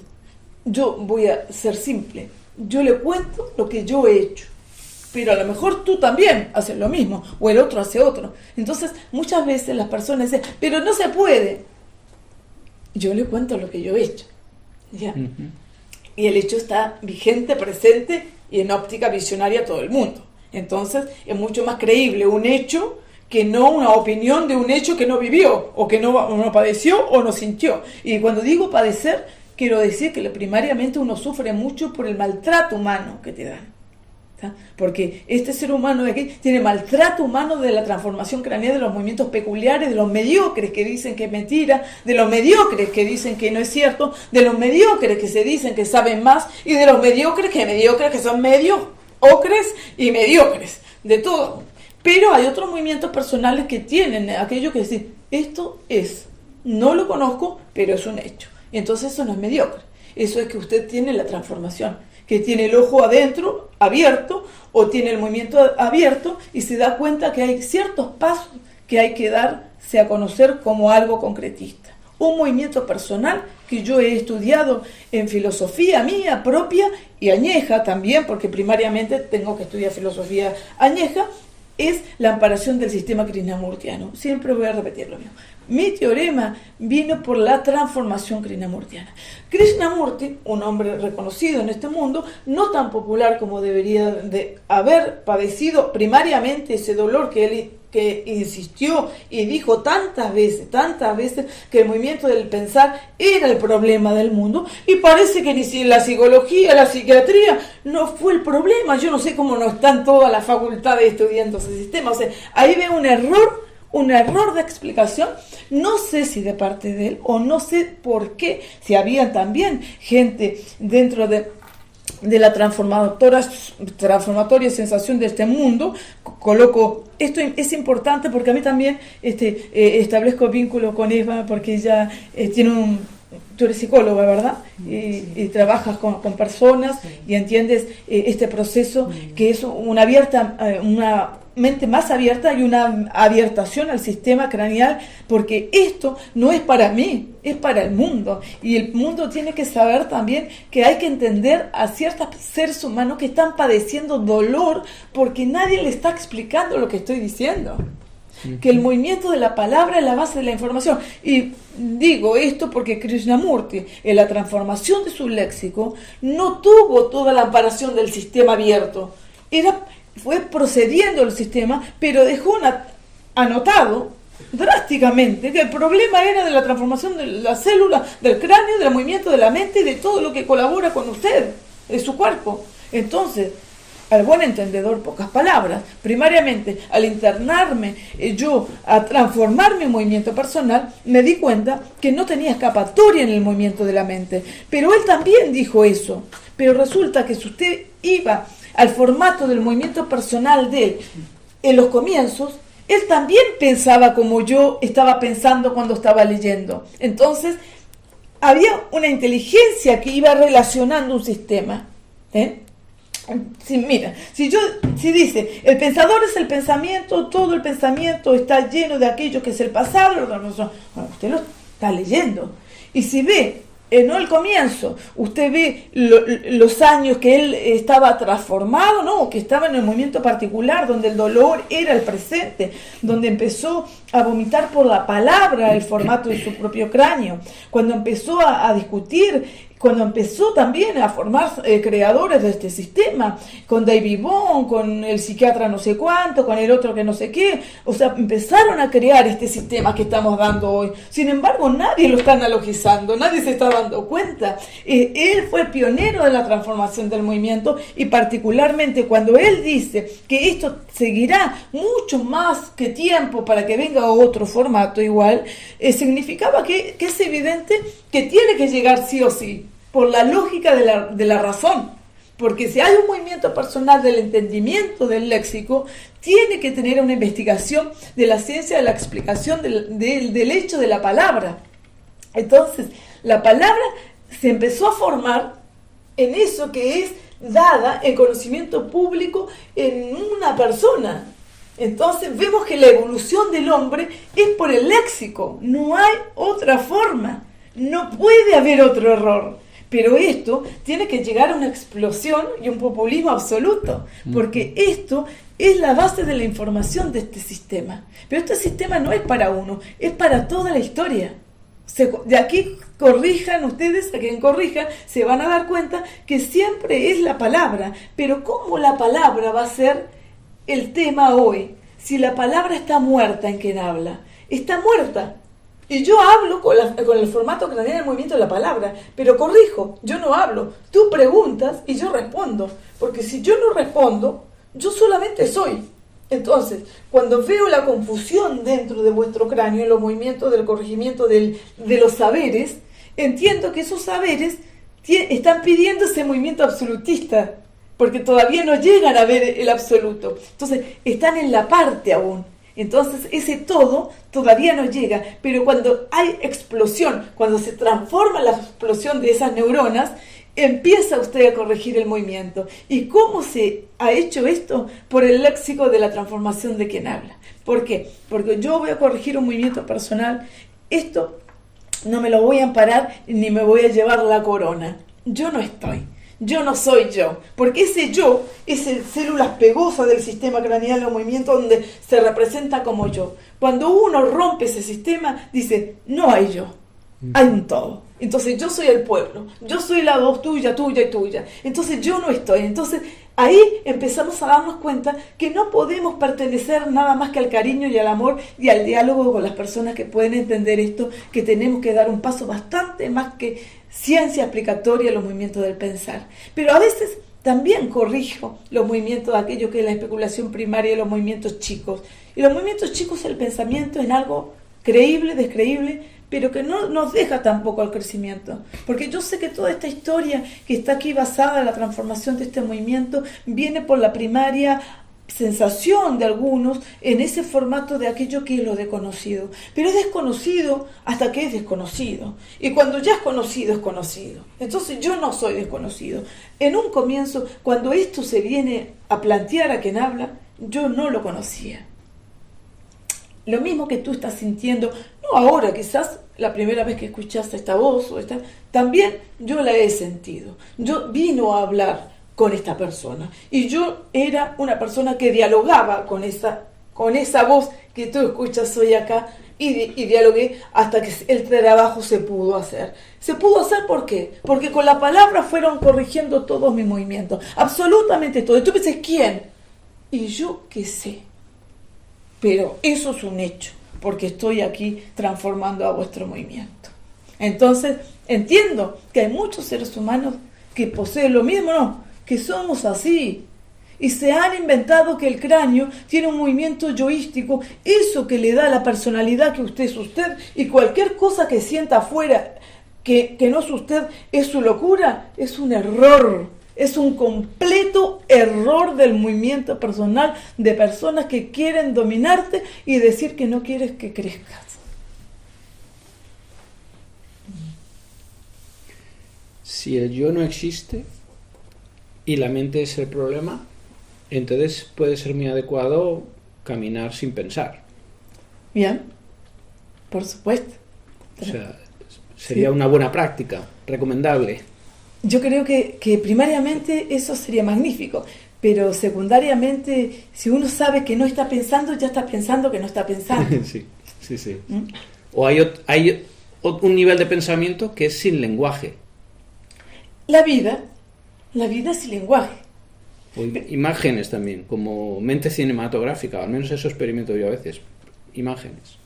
Yo voy a ser simple. Yo le cuento lo que yo he hecho, pero a lo mejor tú también haces lo mismo, o el otro hace otro. Entonces, muchas veces las personas dicen, pero no se puede. Yo le cuento lo que yo he hecho. ¿Ya? Uh-huh. Y el hecho está vigente, presente y en óptica visionaria a todo el mundo. Entonces, es mucho más creíble un hecho que no una opinión de un hecho que no vivió, o que no padeció o no sintió. Y cuando digo padecer, quiero decir que primariamente uno sufre mucho por el maltrato humano que te dan. ¿Tá? Porque este ser humano de aquí tiene maltrato humano de la transformación craneal, de los movimientos peculiares, de los mediocres que dicen que es mentira, de los mediocres que dicen que no es cierto, de los mediocres que se dicen que saben más, y de los mediocres que son mediocres y mediocres, de todo. Pero hay otros movimientos personales que tienen aquello que decir, esto es, no lo conozco, pero es un hecho. Y entonces eso no es mediocre, eso es que usted tiene la transformación, que tiene el ojo adentro, abierto, o tiene el movimiento abierto, y se da cuenta que hay ciertos pasos que hay que darse a conocer como algo concretista. Un movimiento personal que yo he estudiado en filosofía mía propia y añeja también, porque primariamente tengo que estudiar filosofía añeja, es la amparación del sistema krishnamurtiano. Siempre voy a repetir lo mismo. Mi teorema vino por la transformación krishnamurtiana. Krishnamurti, un hombre reconocido en este mundo, no tan popular como debería de haber padecido primariamente ese dolor que él insistió y dijo tantas veces que el movimiento del pensar era el problema del mundo, y parece que ni si la psicología, la psiquiatría no fue el problema. Yo no sé cómo no están todas las facultades estudiando ese sistema. O sea, ahí veo un error de explicación, no sé si de parte de él o no sé por qué, si había también gente dentro de la transformatoria sensación de este mundo. Coloco, esto es importante porque a mí también establezco vínculo con Eva, porque ella tiene tú eres psicóloga, ¿verdad? Y trabajas con personas, sí, y entiendes este proceso, que es una mente más abierta y una abiertación al sistema craneal, porque esto no es para mí, es para el mundo, y el mundo tiene que saber también que hay que entender a ciertos seres humanos que están padeciendo dolor porque nadie le está explicando lo que estoy diciendo. que el movimiento de la palabra es la base de la información. Y digo esto porque Krishnamurti, en la transformación de su léxico, no tuvo toda la amparación del sistema abierto. Fue procediendo el sistema, pero dejó anotado drásticamente que el problema era de la transformación de la célula, del cráneo, del movimiento de la mente y de todo lo que colabora con usted, de su cuerpo. Entonces, al buen entendedor, pocas palabras, primariamente al internarme yo a transformar mi movimiento personal, me di cuenta que no tenía escapatoria en el movimiento de la mente. Pero él también dijo eso. Pero resulta que si usted iba al formato del movimiento personal de él en los comienzos, él también pensaba como yo estaba pensando cuando estaba leyendo. Entonces, había una inteligencia que iba relacionando un sistema. Si dice, el pensador es el pensamiento, todo el pensamiento está lleno de aquello que es el pasado, bueno, usted lo está leyendo. Y si ve, no el comienzo, usted ve los años que él estaba transformado, ¿no? Que estaba en el movimiento particular, donde el dolor era el presente, donde empezó a vomitar por la palabra el formato de su propio cráneo, cuando empezó a discutir, cuando empezó también a formar creadores de este sistema, con David Bohm, con el psiquiatra no sé cuánto, con el otro que no sé qué, o sea, empezaron a crear este sistema que estamos dando hoy. Sin embargo, nadie lo está analogizando, nadie se está dando cuenta. Él fue pionero de la transformación del movimiento y particularmente cuando él dice que esto seguirá mucho más que tiempo para que venga otro formato igual, significaba que es evidente que tiene que llegar sí o sí, por la lógica de la razón, porque si hay un movimiento personal del entendimiento del léxico, tiene que tener una investigación de la ciencia de la explicación del hecho de la palabra. Entonces, la palabra se empezó a formar en eso que es dada en conocimiento público en una persona. Entonces vemos que la evolución del hombre es por el léxico, no hay otra forma, no puede haber otro error. Pero esto tiene que llegar a una explosión y un populismo absoluto, porque esto es la base de la información de este sistema. Pero este sistema no es para uno, es para toda la historia. De aquí corrijan ustedes, a quien corrija, se van a dar cuenta que siempre es la palabra. Pero ¿cómo la palabra va a ser el tema hoy? Si la palabra está muerta en quien habla, está muerta. Y yo hablo con el formato que tiene el movimiento de la palabra, pero corrijo, yo no hablo. Tú preguntas y yo respondo, porque si yo no respondo, yo solamente soy. Entonces, cuando veo la confusión dentro de vuestro cráneo en los movimientos del corregimiento de los saberes, entiendo que esos saberes están pidiendo ese movimiento absolutista, porque todavía no llegan a ver el absoluto. Entonces, están en la parte aún. Entonces ese todo todavía no llega, pero cuando hay explosión, cuando se transforma la explosión de esas neuronas, empieza usted a corregir el movimiento. ¿Y cómo se ha hecho esto? Por el léxico de la transformación de quien habla. ¿Por qué? Porque yo voy a corregir un movimiento personal, esto no me lo voy a amparar ni me voy a llevar la corona. Yo no estoy. Yo no soy yo, porque ese yo es el células pegosas del sistema craneal de movimiento donde se representa como yo. Cuando uno rompe ese sistema, dice, no hay yo, hay un todo. Entonces yo soy el pueblo, yo soy la voz tuya, tuya y tuya. Entonces yo no estoy. Entonces ahí empezamos a darnos cuenta que no podemos pertenecer nada más que al cariño y al amor y al diálogo con las personas que pueden entender esto, que tenemos que dar un paso bastante más que ciencia explicatoria a los movimientos del pensar. Pero a veces también corrijo los movimientos de aquello que es la especulación primaria y los movimientos chicos. Y los movimientos chicos, el pensamiento es algo creíble, descreíble, pero que no nos deja tampoco al crecimiento. Porque yo sé que toda esta historia que está aquí basada en la transformación de este movimiento viene por la primaria sensación de algunos en ese formato de aquello que es lo desconocido. Pero es desconocido hasta que es desconocido. Y cuando ya es conocido, es conocido. Entonces yo no soy desconocido. En un comienzo, cuando esto se viene a plantear a quien habla, yo no lo conocía. Lo mismo que tú estás sintiendo, no ahora, quizás la primera vez que escuchaste esta voz, también yo la he sentido. Yo vino a hablar con esta persona y yo era una persona que dialogaba con esa voz que tú escuchas hoy acá y dialogué hasta que el trabajo se pudo hacer. ¿Se pudo hacer por qué? Porque con la palabra fueron corrigiendo todos mis movimientos, absolutamente todo. Y tú dices, ¿quién? Y yo qué sé. Pero eso es un hecho, porque estoy aquí transformando a vuestro movimiento. Entonces, entiendo que hay muchos seres humanos que poseen lo mismo, ¿no? Que somos así. Y se han inventado que el cráneo tiene un movimiento yoístico, eso que le da la personalidad que usted es usted, y cualquier cosa que sienta afuera que no es usted, es su locura, es un error. Es un completo error del movimiento personal de personas que quieren dominarte y decir que no quieres que crezcas. Si el yo no existe y la mente es el problema, entonces puede ser muy adecuado caminar sin pensar. Bien, por supuesto. O sea, sería una buena práctica, recomendable. Yo creo que primariamente eso sería magnífico, pero secundariamente, si uno sabe que no está pensando, ya está pensando que no está pensando. Sí. O hay un nivel de pensamiento que es sin lenguaje. La vida es sin lenguaje. O imágenes también, como mente cinematográfica, al menos eso experimento yo a veces. Imágenes.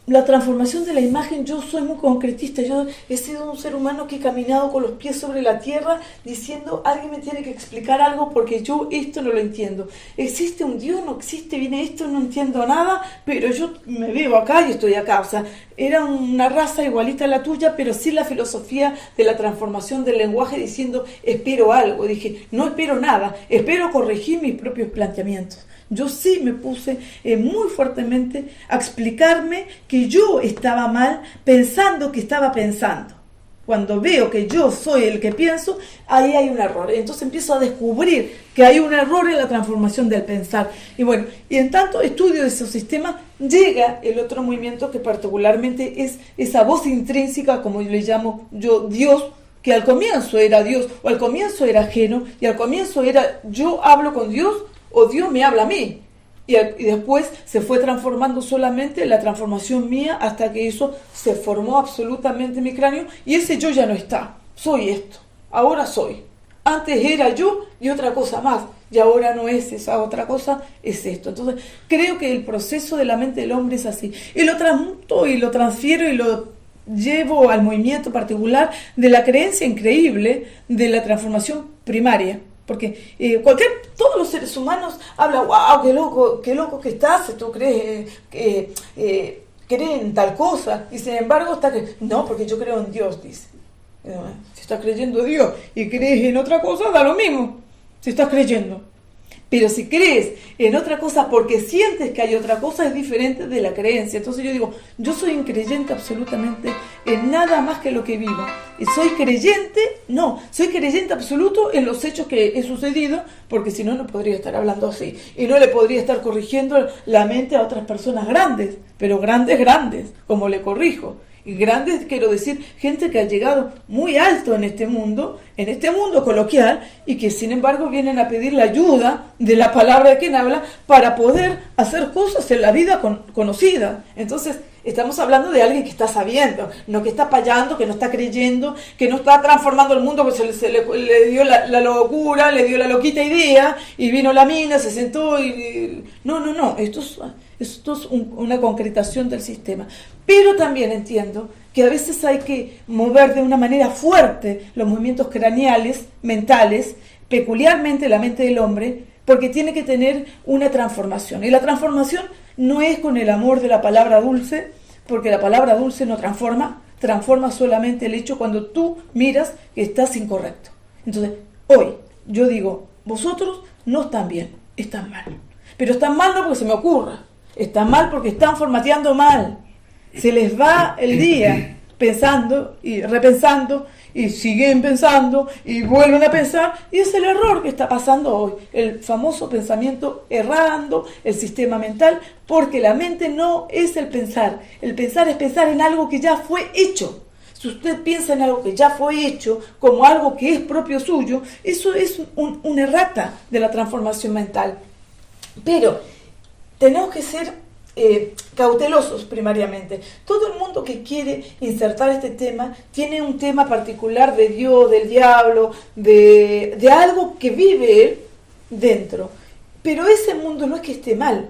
La transformación de la imagen, yo soy muy concretista, yo he sido un ser humano que he caminado con los pies sobre la tierra diciendo, alguien me tiene que explicar algo porque yo esto no lo entiendo. ¿Existe un Dios? ¿No existe? Viene esto, no entiendo nada, pero yo me veo acá y estoy acá. O sea, era una raza igualita a la tuya, pero sin la filosofía de la transformación del lenguaje diciendo, espero algo. Dije, no espero nada, espero corregir mis propios planteamientos. Yo sí me puse muy fuertemente a explicarme que yo estaba mal pensando que estaba pensando. Cuando veo que yo soy el que pienso, ahí hay un error. Entonces empiezo a descubrir que hay un error en la transformación del pensar. Y bueno, y en tanto estudio de esos sistemas, llega el otro movimiento que particularmente es esa voz intrínseca, como le llamo yo, Dios, que al comienzo era Dios, o al comienzo era ajeno, y al comienzo era yo hablo con Dios, o Dios me habla a mí. Y después se fue transformando solamente la transformación mía hasta que eso se formó absolutamente en mi cráneo y ese yo ya no está. Soy esto. Ahora soy. Antes era yo y otra cosa más. Y ahora no es esa otra cosa, es esto. Entonces creo que el proceso de la mente del hombre es así. Y lo transmuto y lo transfiero y lo llevo al movimiento particular de la creencia increíble de la transformación primaria. Porque todos los seres humanos hablan, wow, qué loco que estás, tú crees en tal cosa, y sin embargo está que no, porque yo creo en Dios, dice. Si estás creyendo en Dios y crees en otra cosa, da lo mismo, si estás creyendo. Pero si crees en otra cosa porque sientes que hay otra cosa, es diferente de la creencia. Entonces yo digo, yo soy increyente absolutamente en nada más que lo que vivo. Y soy creyente absoluto en los hechos que he sucedido, porque si no, no podría estar hablando así. Y no le podría estar corrigiendo la mente a otras personas grandes, pero grandes, como le corrijo. Y grandes, quiero decir, gente que ha llegado muy alto en este mundo coloquial, y que sin embargo vienen a pedir la ayuda de la palabra de quien habla para poder hacer cosas en la vida conocida. Entonces, estamos hablando de alguien que está sabiendo, no que está payando, que no está creyendo, que no está transformando el mundo, porque le dio la locura, le dio la loquita idea, y vino la mina, se sentó y... No, esto es una concretación del sistema. Pero también entiendo que a veces hay que mover de una manera fuerte los movimientos craneales, mentales, peculiarmente la mente del hombre, porque tiene que tener una transformación. Y la transformación no es con el amor de la palabra dulce, porque la palabra dulce no transforma solamente el hecho cuando tú miras que estás incorrecto. Entonces, hoy yo digo, vosotros no están bien, están mal. Pero están mal no porque se me ocurra, están mal porque están formateando mal. Se les va el día pensando y repensando y siguen pensando y vuelven a pensar, y es el error que está pasando hoy, el famoso pensamiento errando, el sistema mental, porque la mente no es el pensar es pensar en algo que ya fue hecho. Si usted piensa en algo que ya fue hecho como algo que es propio suyo, eso es una errata de la transformación mental. Pero tenemos que ser cautelosos primariamente. Todo el mundo que quiere insertar este tema tiene un tema particular de Dios, del diablo, de algo que vive él dentro. Pero ese mundo no es que esté mal,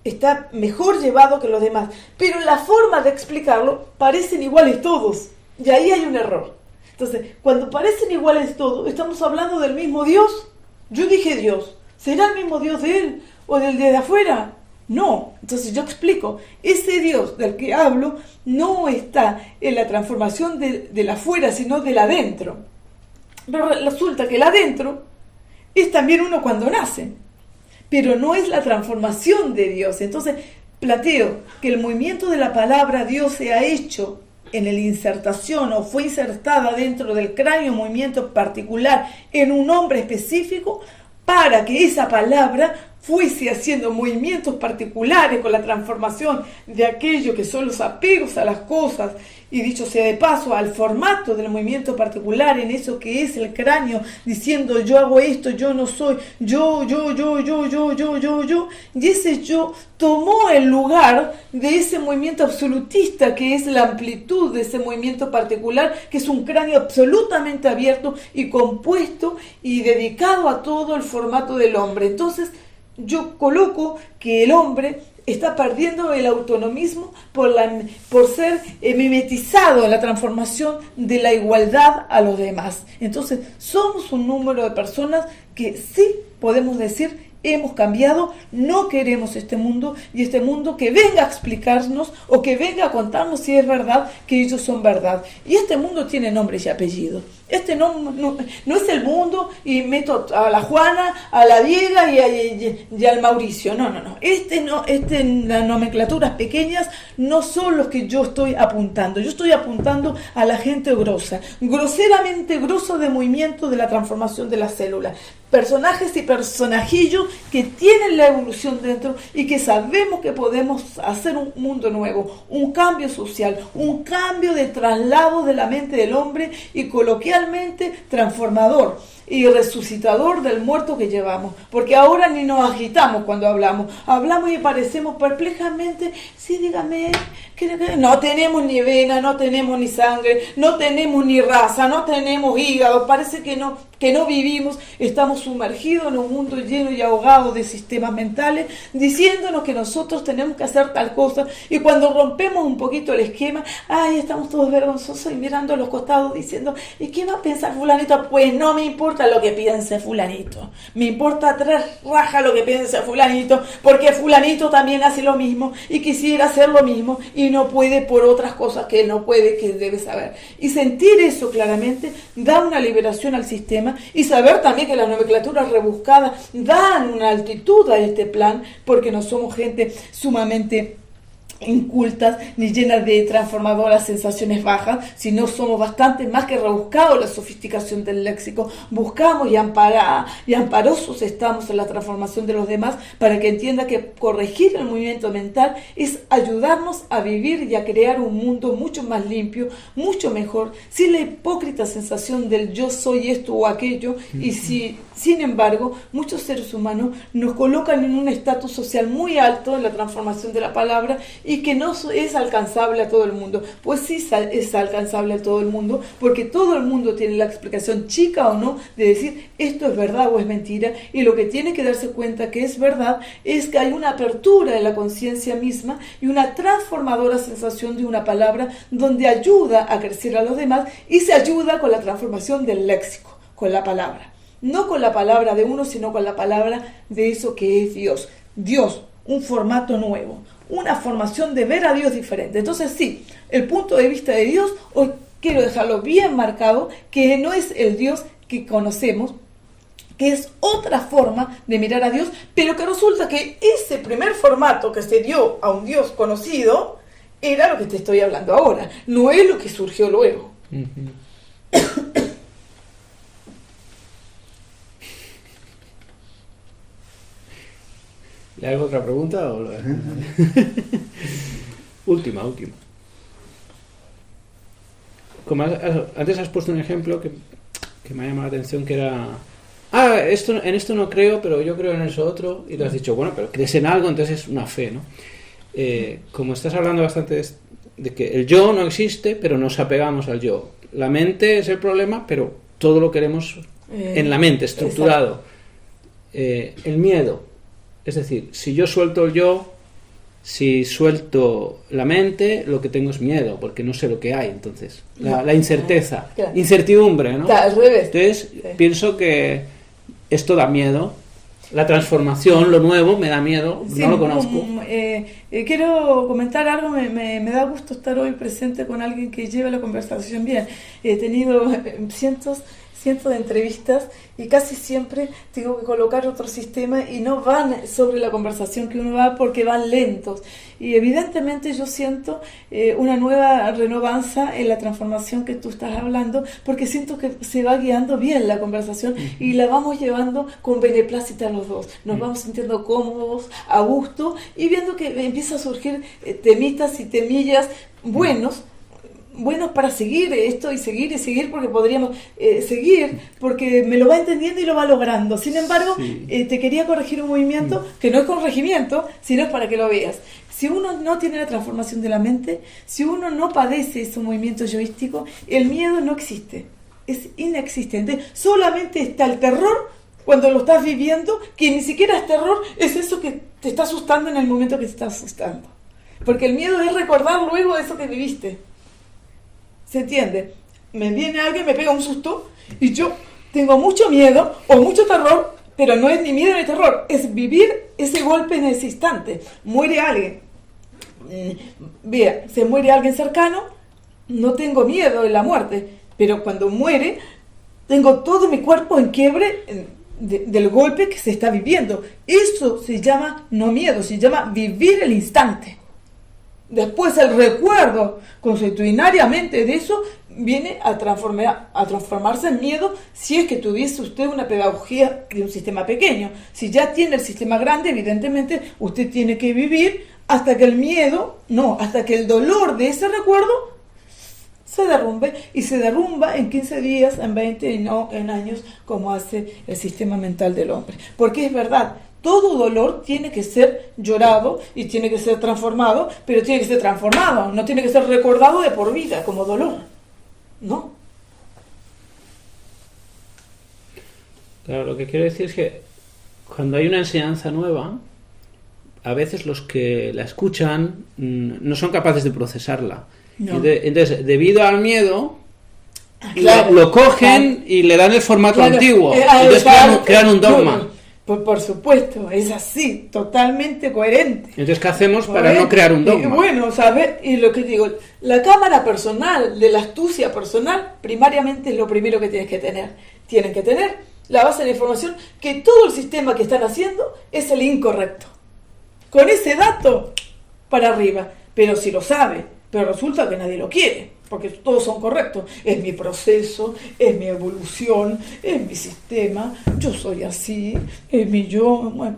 está mejor llevado que los demás, pero la forma de explicarlo parecen iguales todos, y ahí hay un error. Entonces, cuando parecen iguales todos, estamos hablando del mismo Dios. Yo dije Dios, ¿será el mismo Dios de él o del de afuera? No. Entonces yo explico, ese Dios del que hablo no está en la transformación del afuera, sino del adentro. Pero resulta que el adentro es también uno cuando nace, pero no es la transformación de Dios. Entonces planteo que el movimiento de la palabra Dios se ha hecho en la insertación o fue insertada dentro del cráneo, un movimiento particular en un hombre específico, para que esa palabra fuese haciendo movimientos particulares con la transformación de aquello que son los apegos a las cosas, y dicho sea de paso, al formato del movimiento particular, en eso que es el cráneo, diciendo yo hago esto, yo no soy, yo, y ese yo tomó el lugar de ese movimiento absolutista que es la amplitud de ese movimiento particular, que es un cráneo absolutamente abierto y compuesto y dedicado a todo el formato del hombre. Entonces yo coloco que el hombre está perdiendo el autonomismo por ser mimetizado en la transformación de la igualdad a los demás. Entonces somos un número de personas que sí podemos decir hemos cambiado, no queremos este mundo, y este mundo que venga a explicarnos o que venga a contarnos si es verdad que ellos son verdad. Y este mundo tiene nombres y apellidos. Este no es el mundo y meto a la Juana, a la Diega y al Mauricio. No. Las nomenclaturas pequeñas no son los que yo estoy apuntando. Yo estoy apuntando a la gente grosa, groseramente grosa de movimiento de la transformación de la célula. Personajes y personajillos que tienen la evolución dentro y que sabemos que podemos hacer un mundo nuevo, un cambio social, un cambio de traslado de la mente del hombre y coloquialmente transformador y resucitador del muerto que llevamos, porque ahora ni nos agitamos cuando hablamos y parecemos perplejamente, sí, dígame, que no tenemos ni vena, no tenemos ni sangre, no tenemos ni raza, no tenemos hígado, parece que no vivimos, estamos sumergidos en un mundo lleno y ahogado de sistemas mentales, diciéndonos que nosotros tenemos que hacer tal cosa, y cuando rompemos un poquito el esquema, estamos todos vergonzosos y mirando a los costados diciendo, ¿y qué va a pensar fulanito? Pues no me importa lo que piense fulanito, me importa 3 rajas lo que piense fulanito, porque fulanito también hace lo mismo y quisiera hacer lo mismo y no puede por otras cosas que él no puede, que debe saber. Y sentir eso claramente da una liberación al sistema, y saber también que las nomenclaturas rebuscadas dan una altitud a este plan, porque no somos gente sumamente incultas ni llenas de transformadoras sensaciones bajas, sino somos bastante más que rebuscados la sofisticación del léxico. Buscamos y amparosos estamos en la transformación de los demás, para que entienda que corregir el movimiento mental es ayudarnos a vivir y a crear un mundo mucho más limpio, mucho mejor, sin la hipócrita sensación del yo soy esto o aquello. Y sin embargo, muchos seres humanos nos colocan en un estatus social muy alto en la transformación de la palabra, y que no es alcanzable a todo el mundo. Pues sí es alcanzable a todo el mundo, porque todo el mundo tiene la explicación, chica o no, de decir esto es verdad o es mentira, y lo que tiene que darse cuenta que es verdad es que hay una apertura en la conciencia misma y una transformadora sensación de una palabra donde ayuda a crecer a los demás, y se ayuda con la transformación del léxico, con la palabra. No con la palabra de uno, sino con la palabra de eso que es Dios. Dios, un formato nuevo, una formación de ver a Dios diferente. Entonces sí, el punto de vista de Dios, hoy quiero dejarlo bien marcado, que no es el Dios que conocemos, que es otra forma de mirar a Dios, pero que resulta que ese primer formato que se dio a un Dios conocido era lo que te estoy hablando ahora, no es lo que surgió luego. ¿Le hago otra pregunta o lo dejo? Última. Como antes has puesto un ejemplo que me ha llamado la atención, que era en esto no creo, pero yo creo en eso otro, y tú has dicho, bueno, pero crees en algo, entonces es una fe, ¿no? como estás hablando bastante de que el yo no existe, pero nos apegamos al yo. La mente es el problema, pero todo lo queremos en la mente, estructurado. El miedo, es decir, si yo suelto el yo, si suelto la mente, lo que tengo es miedo, porque no sé lo que hay, entonces. La incerteza, claro. Incertidumbre, ¿no? Está al revés. Entonces, pienso que esto da miedo. La transformación, lo nuevo, me da miedo, Sí, no lo conozco. Quiero comentar algo, me da gusto estar hoy presente con alguien que lleva la conversación bien. He tenido cientos de entrevistas y casi siempre tengo que colocar otro sistema y no van sobre la conversación que uno va porque van lentos. Y evidentemente yo siento una nueva renovanza en la transformación que tú estás hablando, porque siento que se va guiando bien la conversación y la vamos llevando con beneplácito a los dos. Nos vamos sintiendo cómodos, a gusto y viendo que empieza a surgir temitas y temillas buenos para seguir esto y seguir porque podríamos seguir porque me lo va entendiendo y lo va logrando. Sin embargo, te quería corregir un movimiento que no es corregimiento, sino es para que lo veas. Si uno no tiene la transformación de la mente, si uno no padece ese movimiento yoístico, el miedo no existe, es inexistente. Solamente está el terror cuando lo estás viviendo, que ni siquiera es terror, es eso que te está asustando en el momento que te está asustando. Porque el miedo es recordar luego eso que viviste. ¿Se entiende? Me viene alguien, me pega un susto y yo tengo mucho miedo o mucho terror, pero no es ni miedo ni terror, es vivir ese golpe en ese instante. Muere alguien, se muere alguien cercano, no tengo miedo de la muerte, pero cuando muere tengo todo mi cuerpo en quiebre del golpe que se está viviendo. Eso se llama no miedo, se llama vivir el instante. Después el recuerdo consuetudinariamente de eso viene a transformarse en miedo si es que tuviese usted una pedagogía de un sistema pequeño. Si ya tiene el sistema grande, evidentemente usted tiene que vivir hasta que el miedo, hasta que el dolor de ese recuerdo se derrumbe, y se derrumba en 15 días, en 20 y no en años como hace el sistema mental del hombre. Porque es verdad, todo dolor tiene que ser llorado y tiene que ser transformado, pero tiene que ser transformado, no tiene que ser recordado de por vida como dolor, ¿no? Claro, lo que quiero decir es que cuando hay una enseñanza nueva, a veces los que la escuchan no son capaces de procesarla. No. Entonces, debido al miedo, Claro, lo cogen y le dan el formato antiguo. Entonces crean un dogma. Por supuesto, es así, totalmente coherente. Entonces, ¿qué hacemos para no crear un dogma? Bueno, ¿sabes? Y lo que digo, la cámara personal, de la astucia personal, primariamente es lo primero que tienes que tener. Tienen que tener la base de la información que todo el sistema que están haciendo es el incorrecto. Con ese dato para arriba. Pero si lo sabe, pero resulta que nadie lo quiere, porque todos son correctos. Es mi proceso, es mi evolución, es mi sistema, yo soy así, es mi yo. Bueno,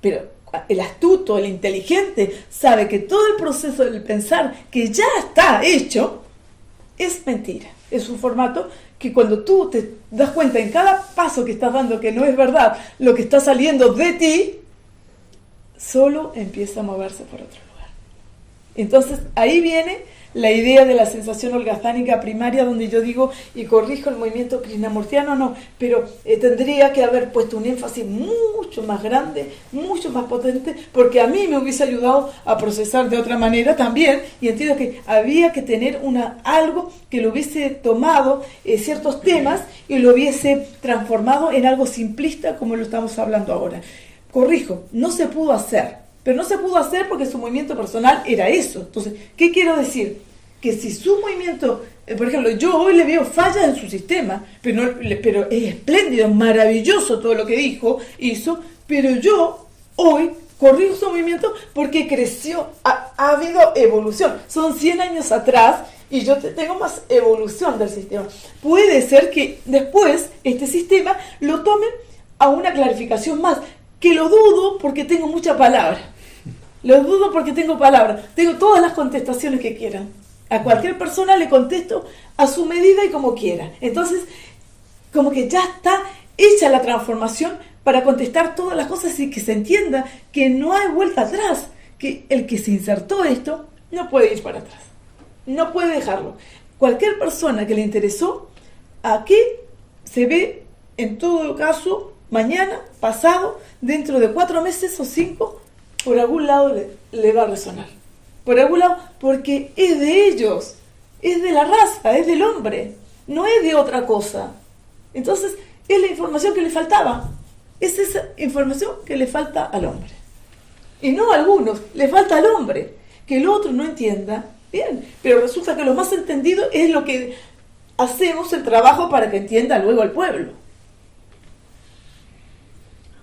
pero el astuto, el inteligente, sabe que todo el proceso del pensar que ya está hecho es mentira. Es un formato que cuando tú te das cuenta en cada paso que estás dando que no es verdad lo que está saliendo de ti, solo empieza a moverse por otro lugar. Entonces ahí viene la idea de la sensación holgazánica primaria, donde yo digo, y corrijo el movimiento krishnamurtiano, no, pero tendría que haber puesto un énfasis mucho más grande, mucho más potente, porque a mí me hubiese ayudado a procesar de otra manera también, y entiendo que había que tener algo que lo hubiese tomado ciertos temas y lo hubiese transformado en algo simplista como lo estamos hablando ahora. Corrijo, no se pudo hacer. Pero no se pudo hacer porque su movimiento personal era eso. Entonces, ¿qué quiero decir? Que si su movimiento, por ejemplo, yo hoy le veo fallas en su sistema, pero es espléndido, maravilloso todo lo que hizo, pero yo hoy corrijo su movimiento porque creció, ha habido evolución. Son 100 años atrás y yo tengo más evolución del sistema. Puede ser que después este sistema lo tomen a una clarificación más, que lo dudo porque tengo mucha palabra. Lo dudo porque tengo palabra. Tengo todas las contestaciones que quieran. A cualquier persona le contesto a su medida y como quiera. Entonces, como que ya está hecha la transformación para contestar todas las cosas y que se entienda que no hay vuelta atrás. que el que se insertó esto no puede ir para atrás, no puede dejarlo. Cualquier persona que le interesó, aquí se ve en todo caso mañana, pasado, dentro de 4 meses o 5, por algún lado le va a resonar. Por algún lado, porque es de ellos, es de la raza, es del hombre, no es de otra cosa. Entonces, es la información que le faltaba. Es esa información que le falta al hombre. Y no a algunos, le falta al hombre. Que el otro no entienda, bien, pero resulta que lo más entendido es lo que hacemos el trabajo para que entienda luego al pueblo.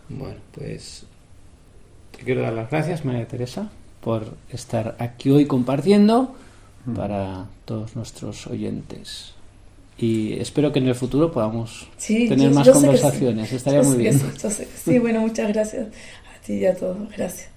Bueno, pues te quiero dar las gracias, María Teresa, por estar aquí hoy compartiendo para todos nuestros oyentes. Y espero que en el futuro podamos tener más conversaciones. Sí. Estaría muy bien. Yo sé que sí. Bueno, muchas gracias a ti y a todos. Gracias.